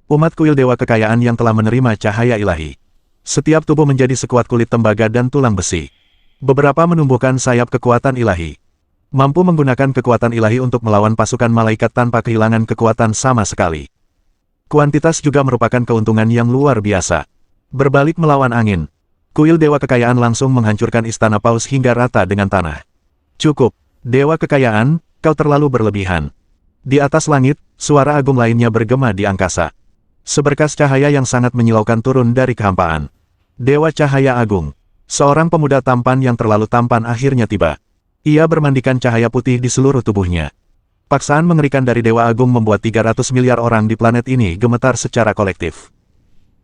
Speaker 2: Umat kuil dewa kekayaan yang telah menerima cahaya ilahi. Setiap tubuh menjadi sekuat kulit tembaga dan tulang besi. Beberapa menumbuhkan sayap kekuatan ilahi. Mampu menggunakan kekuatan ilahi untuk melawan pasukan malaikat tanpa kehilangan kekuatan sama sekali. Kuantitas juga merupakan keuntungan yang luar biasa. Berbalik melawan angin. Kuil dewa kekayaan langsung menghancurkan Istana Paus hingga rata dengan tanah. Cukup, dewa kekayaan, kau terlalu berlebihan. Di atas langit, suara agung lainnya bergema di angkasa. Seberkas cahaya yang sangat menyilaukan turun dari kehampaan. Dewa Cahaya Agung. Seorang pemuda tampan yang terlalu tampan akhirnya tiba. Ia bermandikan cahaya putih di seluruh tubuhnya. Paksaan mengerikan dari Dewa Agung membuat 300 miliar orang di planet ini gemetar secara kolektif.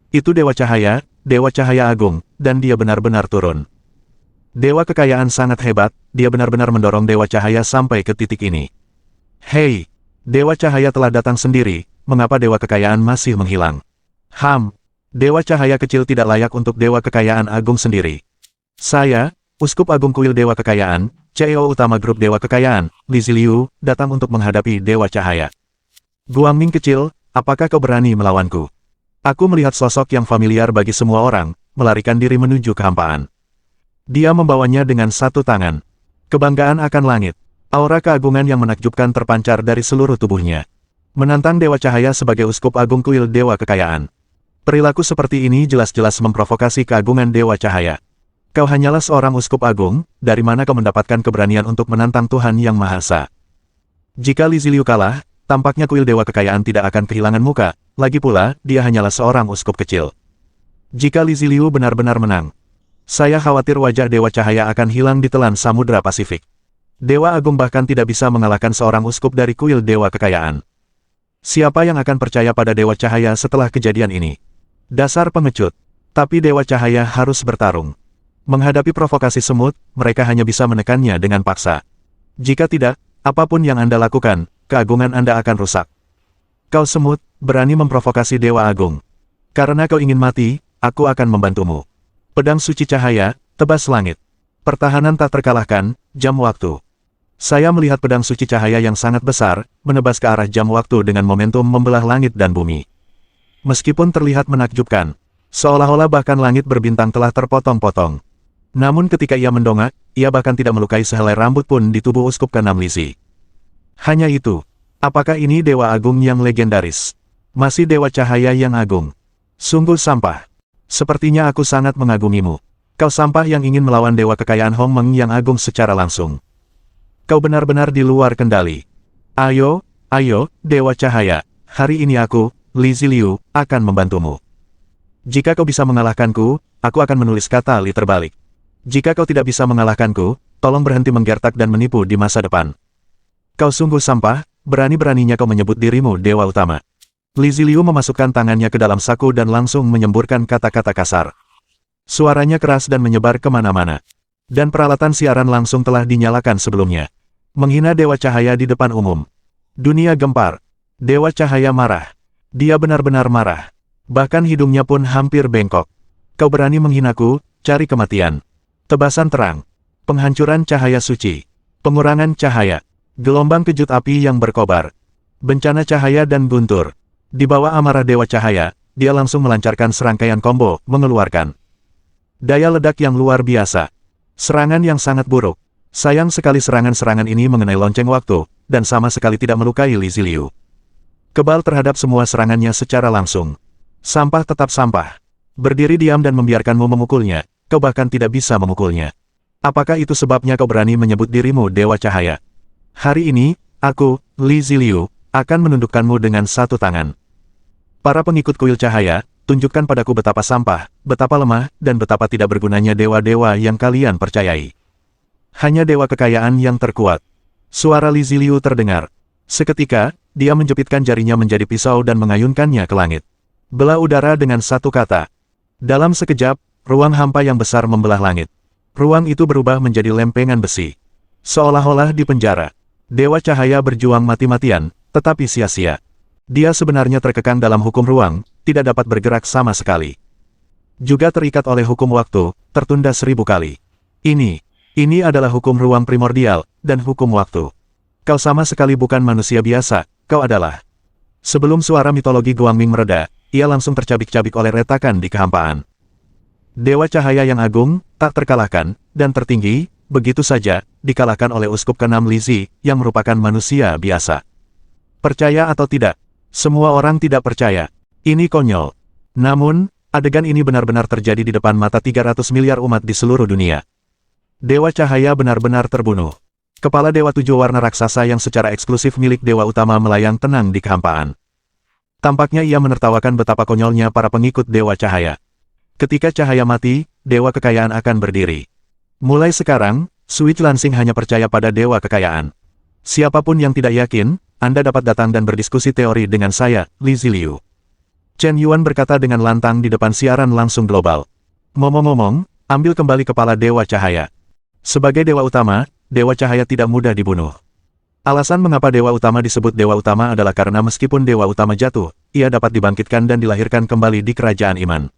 Speaker 2: Itu Dewa Cahaya Agung, dan dia benar-benar turun. Dewa kekayaan sangat hebat, dia benar-benar mendorong Dewa Cahaya sampai ke titik ini. Hei, Dewa Cahaya telah datang sendiri, mengapa Dewa Kekayaan masih menghilang? Dewa Cahaya kecil tidak layak untuk Dewa Kekayaan Agung sendiri. Saya, Uskup Agung Kuil Dewa Kekayaan, CEO utama grup Dewa Kekayaan, Li Ziliu, datang untuk menghadapi Dewa Cahaya. Guangming kecil, apakah kau berani melawanku? Aku melihat sosok yang familiar bagi semua orang, melarikan diri menuju kehampaan. Dia membawanya dengan satu tangan. Kebanggaan akan langit. Aura keagungan yang menakjubkan terpancar dari seluruh tubuhnya. Menantang Dewa Cahaya sebagai Uskup Agung Kuil Dewa Kekayaan. Perilaku seperti ini jelas-jelas memprovokasi keagungan Dewa Cahaya. Kau hanyalah seorang Uskup Agung, dari mana kau mendapatkan keberanian untuk menantang Tuhan Yang Maha Esa? Jika Li Ziliu kalah, tampaknya Kuil Dewa Kekayaan tidak akan kehilangan muka, lagi pula, dia hanyalah seorang uskup kecil. Jika Li Ziliu benar-benar menang, saya khawatir wajah Dewa Cahaya akan hilang di telan Samudra Pasifik. Dewa Agung bahkan tidak bisa mengalahkan seorang uskup dari Kuil Dewa Kekayaan. Siapa yang akan percaya pada Dewa Cahaya setelah kejadian ini? Dasar pengecut. Tapi Dewa Cahaya harus bertarung. Menghadapi provokasi semut, mereka hanya bisa menekannya dengan paksa. Jika tidak, apapun yang Anda lakukan, keagungan Anda akan rusak. Kau semut, berani memprovokasi Dewa Agung. Karena kau ingin mati, aku akan membantumu. Pedang suci cahaya, tebas langit. Pertahanan tak terkalahkan, jam waktu. Saya melihat pedang suci cahaya yang sangat besar, menebas ke arah jam waktu dengan momentum membelah langit dan bumi. Meskipun terlihat menakjubkan, seolah-olah bahkan langit berbintang telah terpotong-potong. Namun ketika ia mendongak, ia bahkan tidak melukai sehelai rambut pun di tubuh Uskup ke-6 Lizzie. Hanya itu. Apakah ini Dewa Agung yang legendaris? Masih Dewa Cahaya yang agung. Sungguh sampah. Sepertinya aku sangat mengagumimu. Kau sampah yang ingin melawan Dewa Kekayaan Hong Meng yang agung secara langsung. Kau benar-benar di luar kendali. Ayo, Dewa Cahaya. Hari ini aku, Li Ziliu, akan membantumu. Jika kau bisa mengalahkanku, aku akan menulis kata Li terbalik. Jika kau tidak bisa mengalahkanku, tolong berhenti menggertak dan menipu di masa depan. Kau sungguh sampah, berani-beraninya kau menyebut dirimu Dewa Utama. Li Ziliu memasukkan tangannya ke dalam saku dan langsung menyemburkan kata-kata kasar. Suaranya keras dan menyebar kemana-mana. Dan peralatan siaran langsung telah dinyalakan sebelumnya. Menghina Dewa Cahaya di depan umum. Dunia gempar. Dewa Cahaya marah. Dia benar-benar marah. Bahkan hidungnya pun hampir bengkok. Kau berani menghinaku, cari kematian. Tebasan terang. Penghancuran cahaya suci. Pengurangan cahaya. Gelombang kejut api yang berkobar. Bencana cahaya dan guntur. Di bawah amarah Dewa Cahaya, dia langsung melancarkan serangkaian combo, mengeluarkan daya ledak yang luar biasa. Serangan yang sangat buruk. Sayang sekali serangan-serangan ini mengenai lonceng waktu, dan sama sekali tidak melukai Li Ziliu. Kebal terhadap semua serangannya secara langsung. Sampah tetap sampah. Berdiri diam dan membiarkanmu memukulnya, kau bahkan tidak bisa memukulnya. Apakah itu sebabnya kau berani menyebut dirimu Dewa Cahaya? Hari ini, aku, Li Ziliu, akan menundukkanmu dengan satu tangan. Para pengikut Kuil Cahaya, tunjukkan padaku betapa sampah, betapa lemah, dan betapa tidak bergunanya dewa-dewa yang kalian percayai. Hanya Dewa Kekayaan yang terkuat. Suara Li Ziliu terdengar. Seketika, dia menjepitkan jarinya menjadi pisau dan mengayunkannya ke langit. Belah udara dengan satu kata. Dalam sekejap, ruang hampa yang besar membelah langit. Ruang itu berubah menjadi lempengan besi. Seolah-olah di penjara. Dewa Cahaya berjuang mati-matian, tetapi sia-sia. Dia sebenarnya terkekang dalam hukum ruang, tidak dapat bergerak sama sekali. Juga terikat oleh hukum waktu, tertunda 1000 kali. Ini adalah hukum ruang primordial, dan hukum waktu. Kau sama sekali bukan manusia biasa, kau adalah. Sebelum suara mitologi Guangming mereda, ia langsung tercabik-cabik oleh retakan di kehampaan. Dewa Cahaya yang agung, tak terkalahkan, dan tertinggi, begitu saja, dikalahkan oleh Uskup ke-6 Lizzie, yang merupakan manusia biasa. Percaya atau tidak? Semua orang tidak percaya. Ini konyol. Namun, adegan ini benar-benar terjadi di depan mata 300 miliar umat di seluruh dunia. Dewa Cahaya benar-benar terbunuh. Kepala Dewa 7 warna raksasa yang secara eksklusif milik Dewa Utama melayang tenang di kehampaan. Tampaknya ia menertawakan betapa konyolnya para pengikut Dewa Cahaya. Ketika cahaya mati, Dewa Kekayaan akan berdiri. Mulai sekarang, Switch Lansing hanya percaya pada Dewa Kekayaan. Siapapun yang tidak yakin, Anda dapat datang dan berdiskusi teori dengan saya, Li Ziliu. Chen Yuan berkata dengan lantang di depan siaran langsung global. Ngomong-ngomong, ambil kembali kepala Dewa Cahaya. Sebagai dewa utama, Dewa Cahaya tidak mudah dibunuh. Alasan mengapa Dewa Utama disebut Dewa Utama adalah karena meskipun Dewa Utama jatuh, ia dapat dibangkitkan dan dilahirkan kembali di kerajaan iman.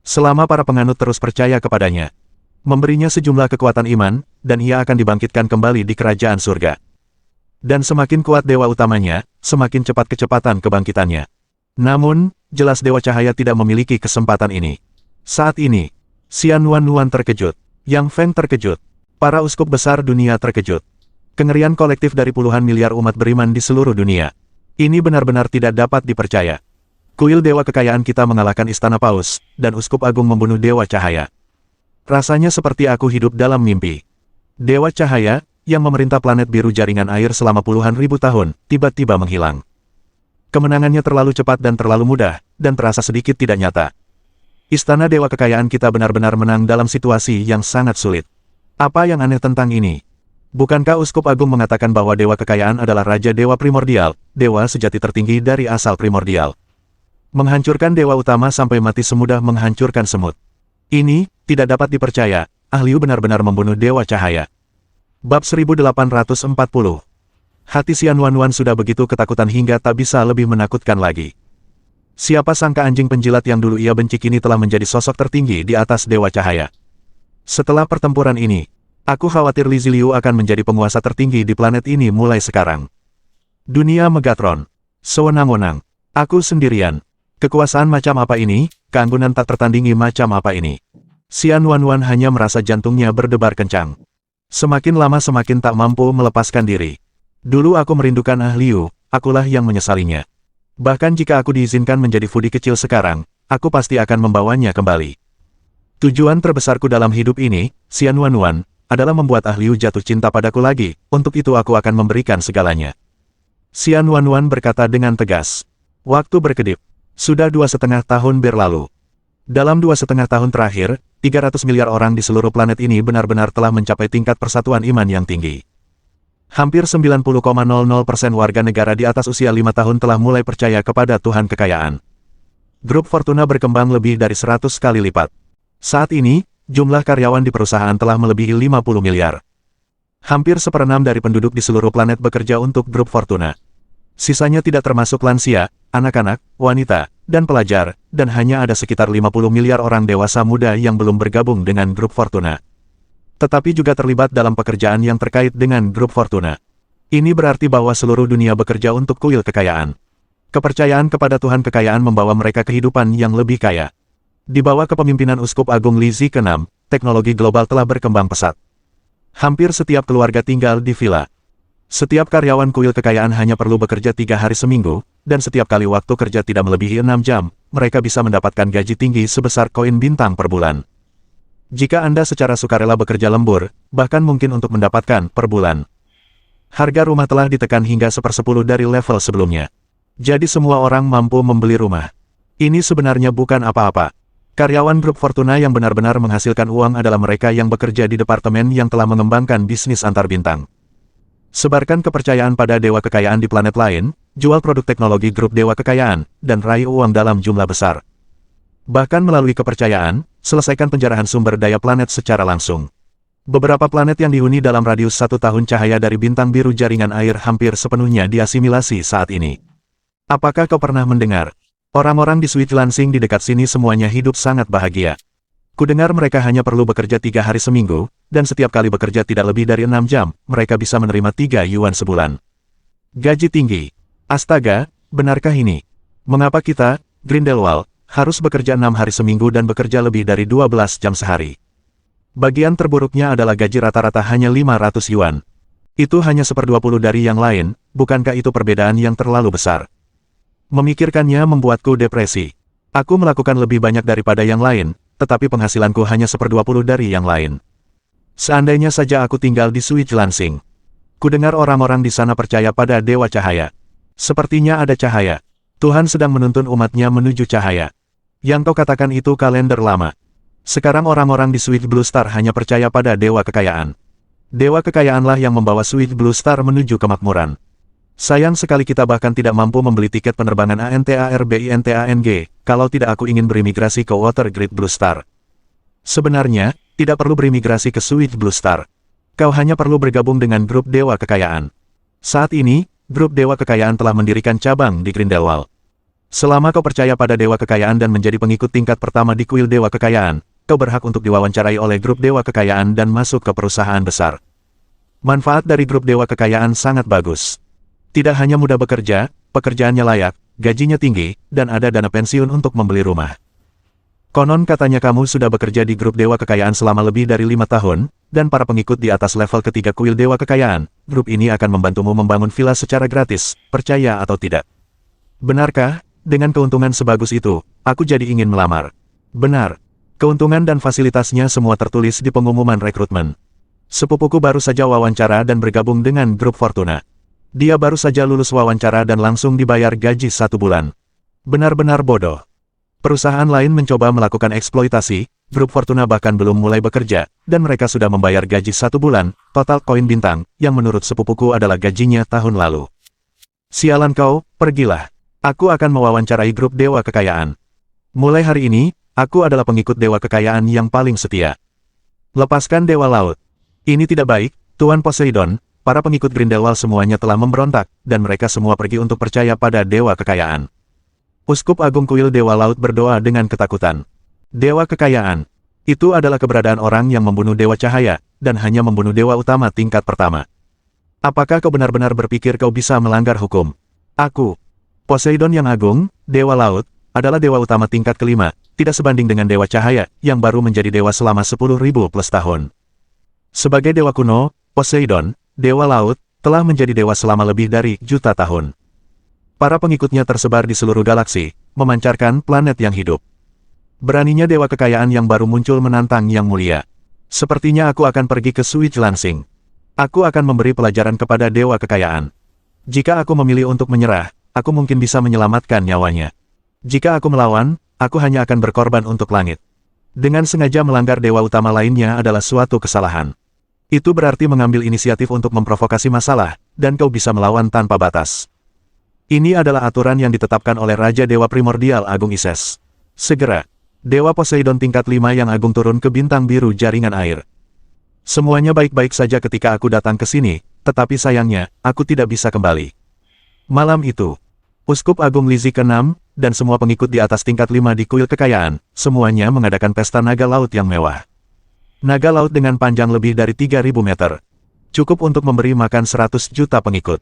Speaker 2: Selama para penganut terus percaya kepadanya, memberinya sejumlah kekuatan iman, dan ia akan dibangkitkan kembali di kerajaan surga. Dan semakin kuat Dewa Utamanya, semakin cepat kecepatan kebangkitannya. Namun, jelas Dewa Cahaya tidak memiliki kesempatan ini. Saat ini, Xian Wan terkejut, Yang Feng terkejut, para uskup besar dunia terkejut. Kengerian kolektif dari puluhan miliar umat beriman di seluruh dunia. Ini benar-benar tidak dapat dipercaya. Kuil Dewa Kekayaan kita mengalahkan Istana Paus, dan Uskup Agung membunuh Dewa Cahaya. Rasanya seperti aku hidup dalam mimpi. Dewa Cahaya, yang memerintah planet biru jaringan air selama puluhan ribu tahun, tiba-tiba menghilang. Kemenangannya terlalu cepat dan terlalu mudah, dan terasa sedikit tidak nyata. Istana Dewa Kekayaan kita benar-benar menang dalam situasi yang sangat sulit. Apa yang aneh tentang ini? Bukankah Uskup Agung mengatakan bahwa Dewa Kekayaan adalah Raja Dewa Primordial, dewa sejati tertinggi dari asal primordial? Menghancurkan Dewa Utama sampai mati semudah menghancurkan semut. Ini, tidak dapat dipercaya, Ahliu benar-benar membunuh Dewa Cahaya. Bab 1840. Hati Xian Wan sudah begitu ketakutan hingga tak bisa lebih menakutkan lagi. Siapa sangka anjing penjilat yang dulu ia benci kini telah menjadi sosok tertinggi di atas Dewa Cahaya. Setelah pertempuran ini, aku khawatir Li Ziliu akan menjadi penguasa tertinggi di planet ini mulai sekarang. Dunia Megatron. Sewenang-wenang. Aku sendirian. Kekuasaan macam apa ini? Keanggunan tak tertandingi macam apa ini? Xian Wan hanya merasa jantungnya berdebar kencang. Semakin lama semakin tak mampu melepaskan diri. Dulu aku merindukan Ahliu, akulah yang menyesalinya. Bahkan jika aku diizinkan menjadi foodie kecil sekarang, aku pasti akan membawanya kembali. Tujuan terbesarku dalam hidup ini, Xian Wan, adalah membuat Ahliu jatuh cinta padaku lagi, untuk itu aku akan memberikan segalanya. Xian Wan berkata dengan tegas. Waktu berkedip. Sudah 2,5 tahun berlalu. Dalam 2,5 tahun terakhir, 300 miliar orang di seluruh planet ini benar-benar telah mencapai tingkat persatuan iman yang tinggi. Hampir 90,00% warga negara di atas usia 5 tahun telah mulai percaya kepada Tuhan Kekayaan. Grup Fortuna berkembang lebih dari 100 kali lipat. Saat ini, jumlah karyawan di perusahaan telah melebihi 50 miliar. Hampir 1/6 dari penduduk di seluruh planet bekerja untuk Grup Fortuna. Sisanya tidak termasuk lansia, anak-anak, wanita, dan pelajar, dan hanya ada sekitar 50 miliar orang dewasa muda yang belum bergabung dengan Grup Fortuna. Tetapi juga terlibat dalam pekerjaan yang terkait dengan Grup Fortuna. Ini berarti bahwa seluruh dunia bekerja untuk kuil kekayaan. Kepercayaan kepada Tuhan Kekayaan membawa mereka kehidupan yang lebih kaya. Di bawah kepemimpinan Uskup Agung Li Zi ke-6, teknologi global telah berkembang pesat. Hampir setiap keluarga tinggal di villa. Setiap karyawan kuil kekayaan hanya perlu bekerja 3 hari seminggu, dan setiap kali waktu kerja tidak melebihi 6 jam, mereka bisa mendapatkan gaji tinggi sebesar koin bintang per bulan. Jika Anda secara sukarela bekerja lembur, bahkan mungkin untuk mendapatkan per bulan. Harga rumah telah ditekan hingga 1/10 dari level sebelumnya. Jadi semua orang mampu membeli rumah. Ini sebenarnya bukan apa-apa. Karyawan Grup Fortuna yang benar-benar menghasilkan uang adalah mereka yang bekerja di departemen yang telah mengembangkan bisnis antar bintang. Sebarkan kepercayaan pada Dewa Kekayaan di planet lain, jual produk teknologi Grup Dewa Kekayaan, dan raih uang dalam jumlah besar. Bahkan melalui kepercayaan, selesaikan penjarahan sumber daya planet secara langsung. Beberapa planet yang dihuni dalam radius 1 tahun cahaya dari bintang biru jaringan air hampir sepenuhnya diasimilasi saat ini. Apakah kau pernah mendengar? Orang-orang di Switch Lansing di dekat sini semuanya hidup sangat bahagia. Kudengar mereka hanya perlu bekerja 3 hari seminggu, dan setiap kali bekerja tidak lebih dari 6 jam, mereka bisa menerima 3 yuan sebulan. Gaji tinggi. Astaga, benarkah ini? Mengapa kita, Grindelwald, harus bekerja 6 hari seminggu dan bekerja lebih dari 12 jam sehari? Bagian terburuknya adalah gaji rata-rata hanya 500 yuan. Itu hanya 1/20 dari yang lain, bukankah itu perbedaan yang terlalu besar? Memikirkannya membuatku depresi. Aku melakukan lebih banyak daripada yang lain, tetapi penghasilanku hanya 1/20 dari yang lain. Seandainya saja aku tinggal di Switch Lansing. Kudengar orang-orang di sana percaya pada Dewa Cahaya. Sepertinya ada cahaya. Tuhan sedang menuntun umatnya menuju cahaya. Yang kau katakan itu kalender lama. Sekarang orang-orang di Switch Blue Star hanya percaya pada Dewa Kekayaan. Dewa Kekayaanlah yang membawa Switch Blue Star menuju kemakmuran. Sayang sekali kita bahkan tidak mampu membeli tiket penerbangan ANTARBINTANG, kalau tidak aku ingin berimigrasi ke Watergrid Blue Star. Sebenarnya, Tidak perlu berimigrasi ke Switch Blue Star. Kau hanya perlu bergabung dengan grup Dewa Kekayaan. Saat ini, grup Dewa Kekayaan telah mendirikan cabang di Grindelwald. Selama kau percaya pada Dewa Kekayaan dan menjadi pengikut tingkat pertama di kuil Dewa Kekayaan, kau berhak untuk diwawancarai oleh grup Dewa Kekayaan dan masuk ke perusahaan besar. Manfaat dari grup Dewa Kekayaan sangat bagus. Tidak hanya mudah bekerja, pekerjaannya layak, gajinya tinggi, dan ada dana pensiun untuk membeli rumah. Konon katanya kamu sudah bekerja di grup Dewa Kekayaan selama lebih dari 5 tahun, dan para pengikut di atas level ketiga kuil Dewa Kekayaan, grup ini akan membantumu membangun villa secara gratis, percaya atau tidak. Benarkah? Dengan keuntungan sebagus itu, aku jadi ingin melamar. Benar. Keuntungan dan fasilitasnya semua tertulis di pengumuman rekrutmen. Sepupuku baru saja wawancara dan bergabung dengan grup Fortuna. Dia baru saja lulus wawancara dan langsung dibayar gaji 1 bulan. Benar-benar bodoh. Perusahaan lain mencoba melakukan eksploitasi, grup Fortuna bahkan belum mulai bekerja, dan mereka sudah membayar gaji 1 bulan, total koin bintang, yang menurut sepupuku adalah gajinya tahun lalu. Sialan kau, pergilah. Aku akan mewawancarai grup Dewa Kekayaan. Mulai hari ini, aku adalah pengikut Dewa Kekayaan yang paling setia. Lepaskan Dewa Laut. Ini tidak baik, Tuan Poseidon. Para pengikut Grindelwald semuanya telah memberontak, dan mereka semua pergi untuk percaya pada Dewa Kekayaan. Uskup Agung Kuil Dewa Laut berdoa dengan ketakutan. Dewa Kekayaan. Itu adalah keberadaan orang yang membunuh Dewa Cahaya, dan hanya membunuh Dewa Utama tingkat pertama. Apakah kau benar-benar berpikir kau bisa melanggar hukum? Aku, Poseidon yang agung, Dewa Laut, adalah Dewa Utama tingkat kelima, tidak sebanding dengan Dewa Cahaya, yang baru menjadi dewa selama 10.000 plus tahun. Sebagai dewa kuno, Poseidon, Dewa Laut, telah menjadi dewa selama lebih dari juta tahun. Para pengikutnya tersebar di seluruh galaksi, memancarkan planet yang hidup. Beraninya Dewa Kekayaan yang baru muncul menantang Yang Mulia. Sepertinya aku akan pergi ke Switch Lansing. Aku akan memberi pelajaran kepada Dewa Kekayaan. Jika aku memilih untuk menyerah, aku mungkin bisa menyelamatkan nyawanya. Jika aku melawan, aku hanya akan berkorban untuk langit. Dengan sengaja melanggar dewa utama lainnya adalah suatu kesalahan. Itu berarti mengambil inisiatif untuk memprovokasi masalah, dan kau bisa melawan tanpa batas. Ini adalah aturan yang ditetapkan oleh Raja Dewa Primordial Agung Ises. Segera, Dewa Poseidon tingkat 5 yang agung turun ke bintang biru jaringan air. Semuanya baik-baik saja ketika aku datang ke sini, tetapi sayangnya, aku tidak bisa kembali. Malam itu, Uskup Agung Lizzie ke-6, dan semua pengikut di atas tingkat 5 di kuil kekayaan, semuanya mengadakan pesta naga laut yang mewah. Naga laut dengan panjang lebih dari 3.000 meter. Cukup untuk memberi makan 100 juta pengikut.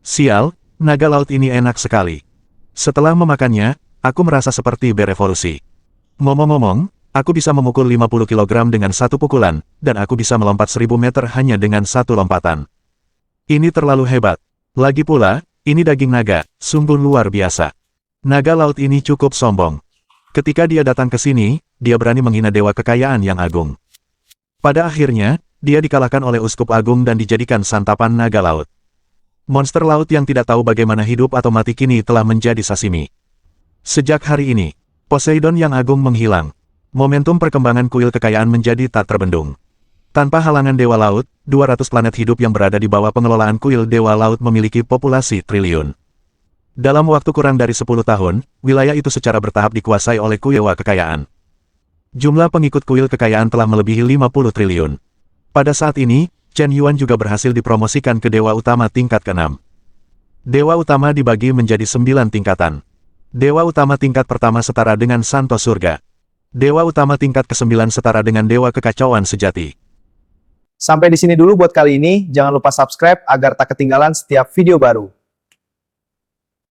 Speaker 2: Sial, naga laut ini enak sekali. Setelah memakannya, aku merasa seperti berevolusi. Ngomong-ngomong, aku bisa memukul 50 kg dengan satu pukulan, dan aku bisa melompat 1000 meter hanya dengan satu lompatan. Ini terlalu hebat. Lagi pula, ini daging naga, sungguh luar biasa. Naga laut ini cukup sombong. Ketika dia datang ke sini, dia berani menghina Dewa Kekayaan yang agung. Pada akhirnya, dia dikalahkan oleh Uskup Agung dan dijadikan santapan naga laut. Monster laut yang tidak tahu bagaimana hidup atau mati kini telah menjadi sashimi. Sejak hari ini, Poseidon yang agung menghilang. Momentum perkembangan kuil kekayaan menjadi tak terbendung. Tanpa halangan Dewa Laut, 200 planet hidup yang berada di bawah pengelolaan kuil Dewa Laut memiliki populasi triliun. Dalam waktu kurang dari 10 tahun, wilayah itu secara bertahap dikuasai oleh kuil Dewa Kekayaan. Jumlah pengikut kuil kekayaan telah melebihi 50 triliun. Pada saat ini, Chen Yuan juga berhasil dipromosikan ke Dewa Utama tingkat ke-6. Dewa Utama dibagi menjadi 9 tingkatan. Dewa Utama tingkat pertama setara dengan Santo Surga. Dewa Utama tingkat ke-9 setara dengan Dewa Kekacauan Sejati.
Speaker 1: Sampai di sini dulu buat kali ini, jangan lupa subscribe agar tak ketinggalan setiap video baru.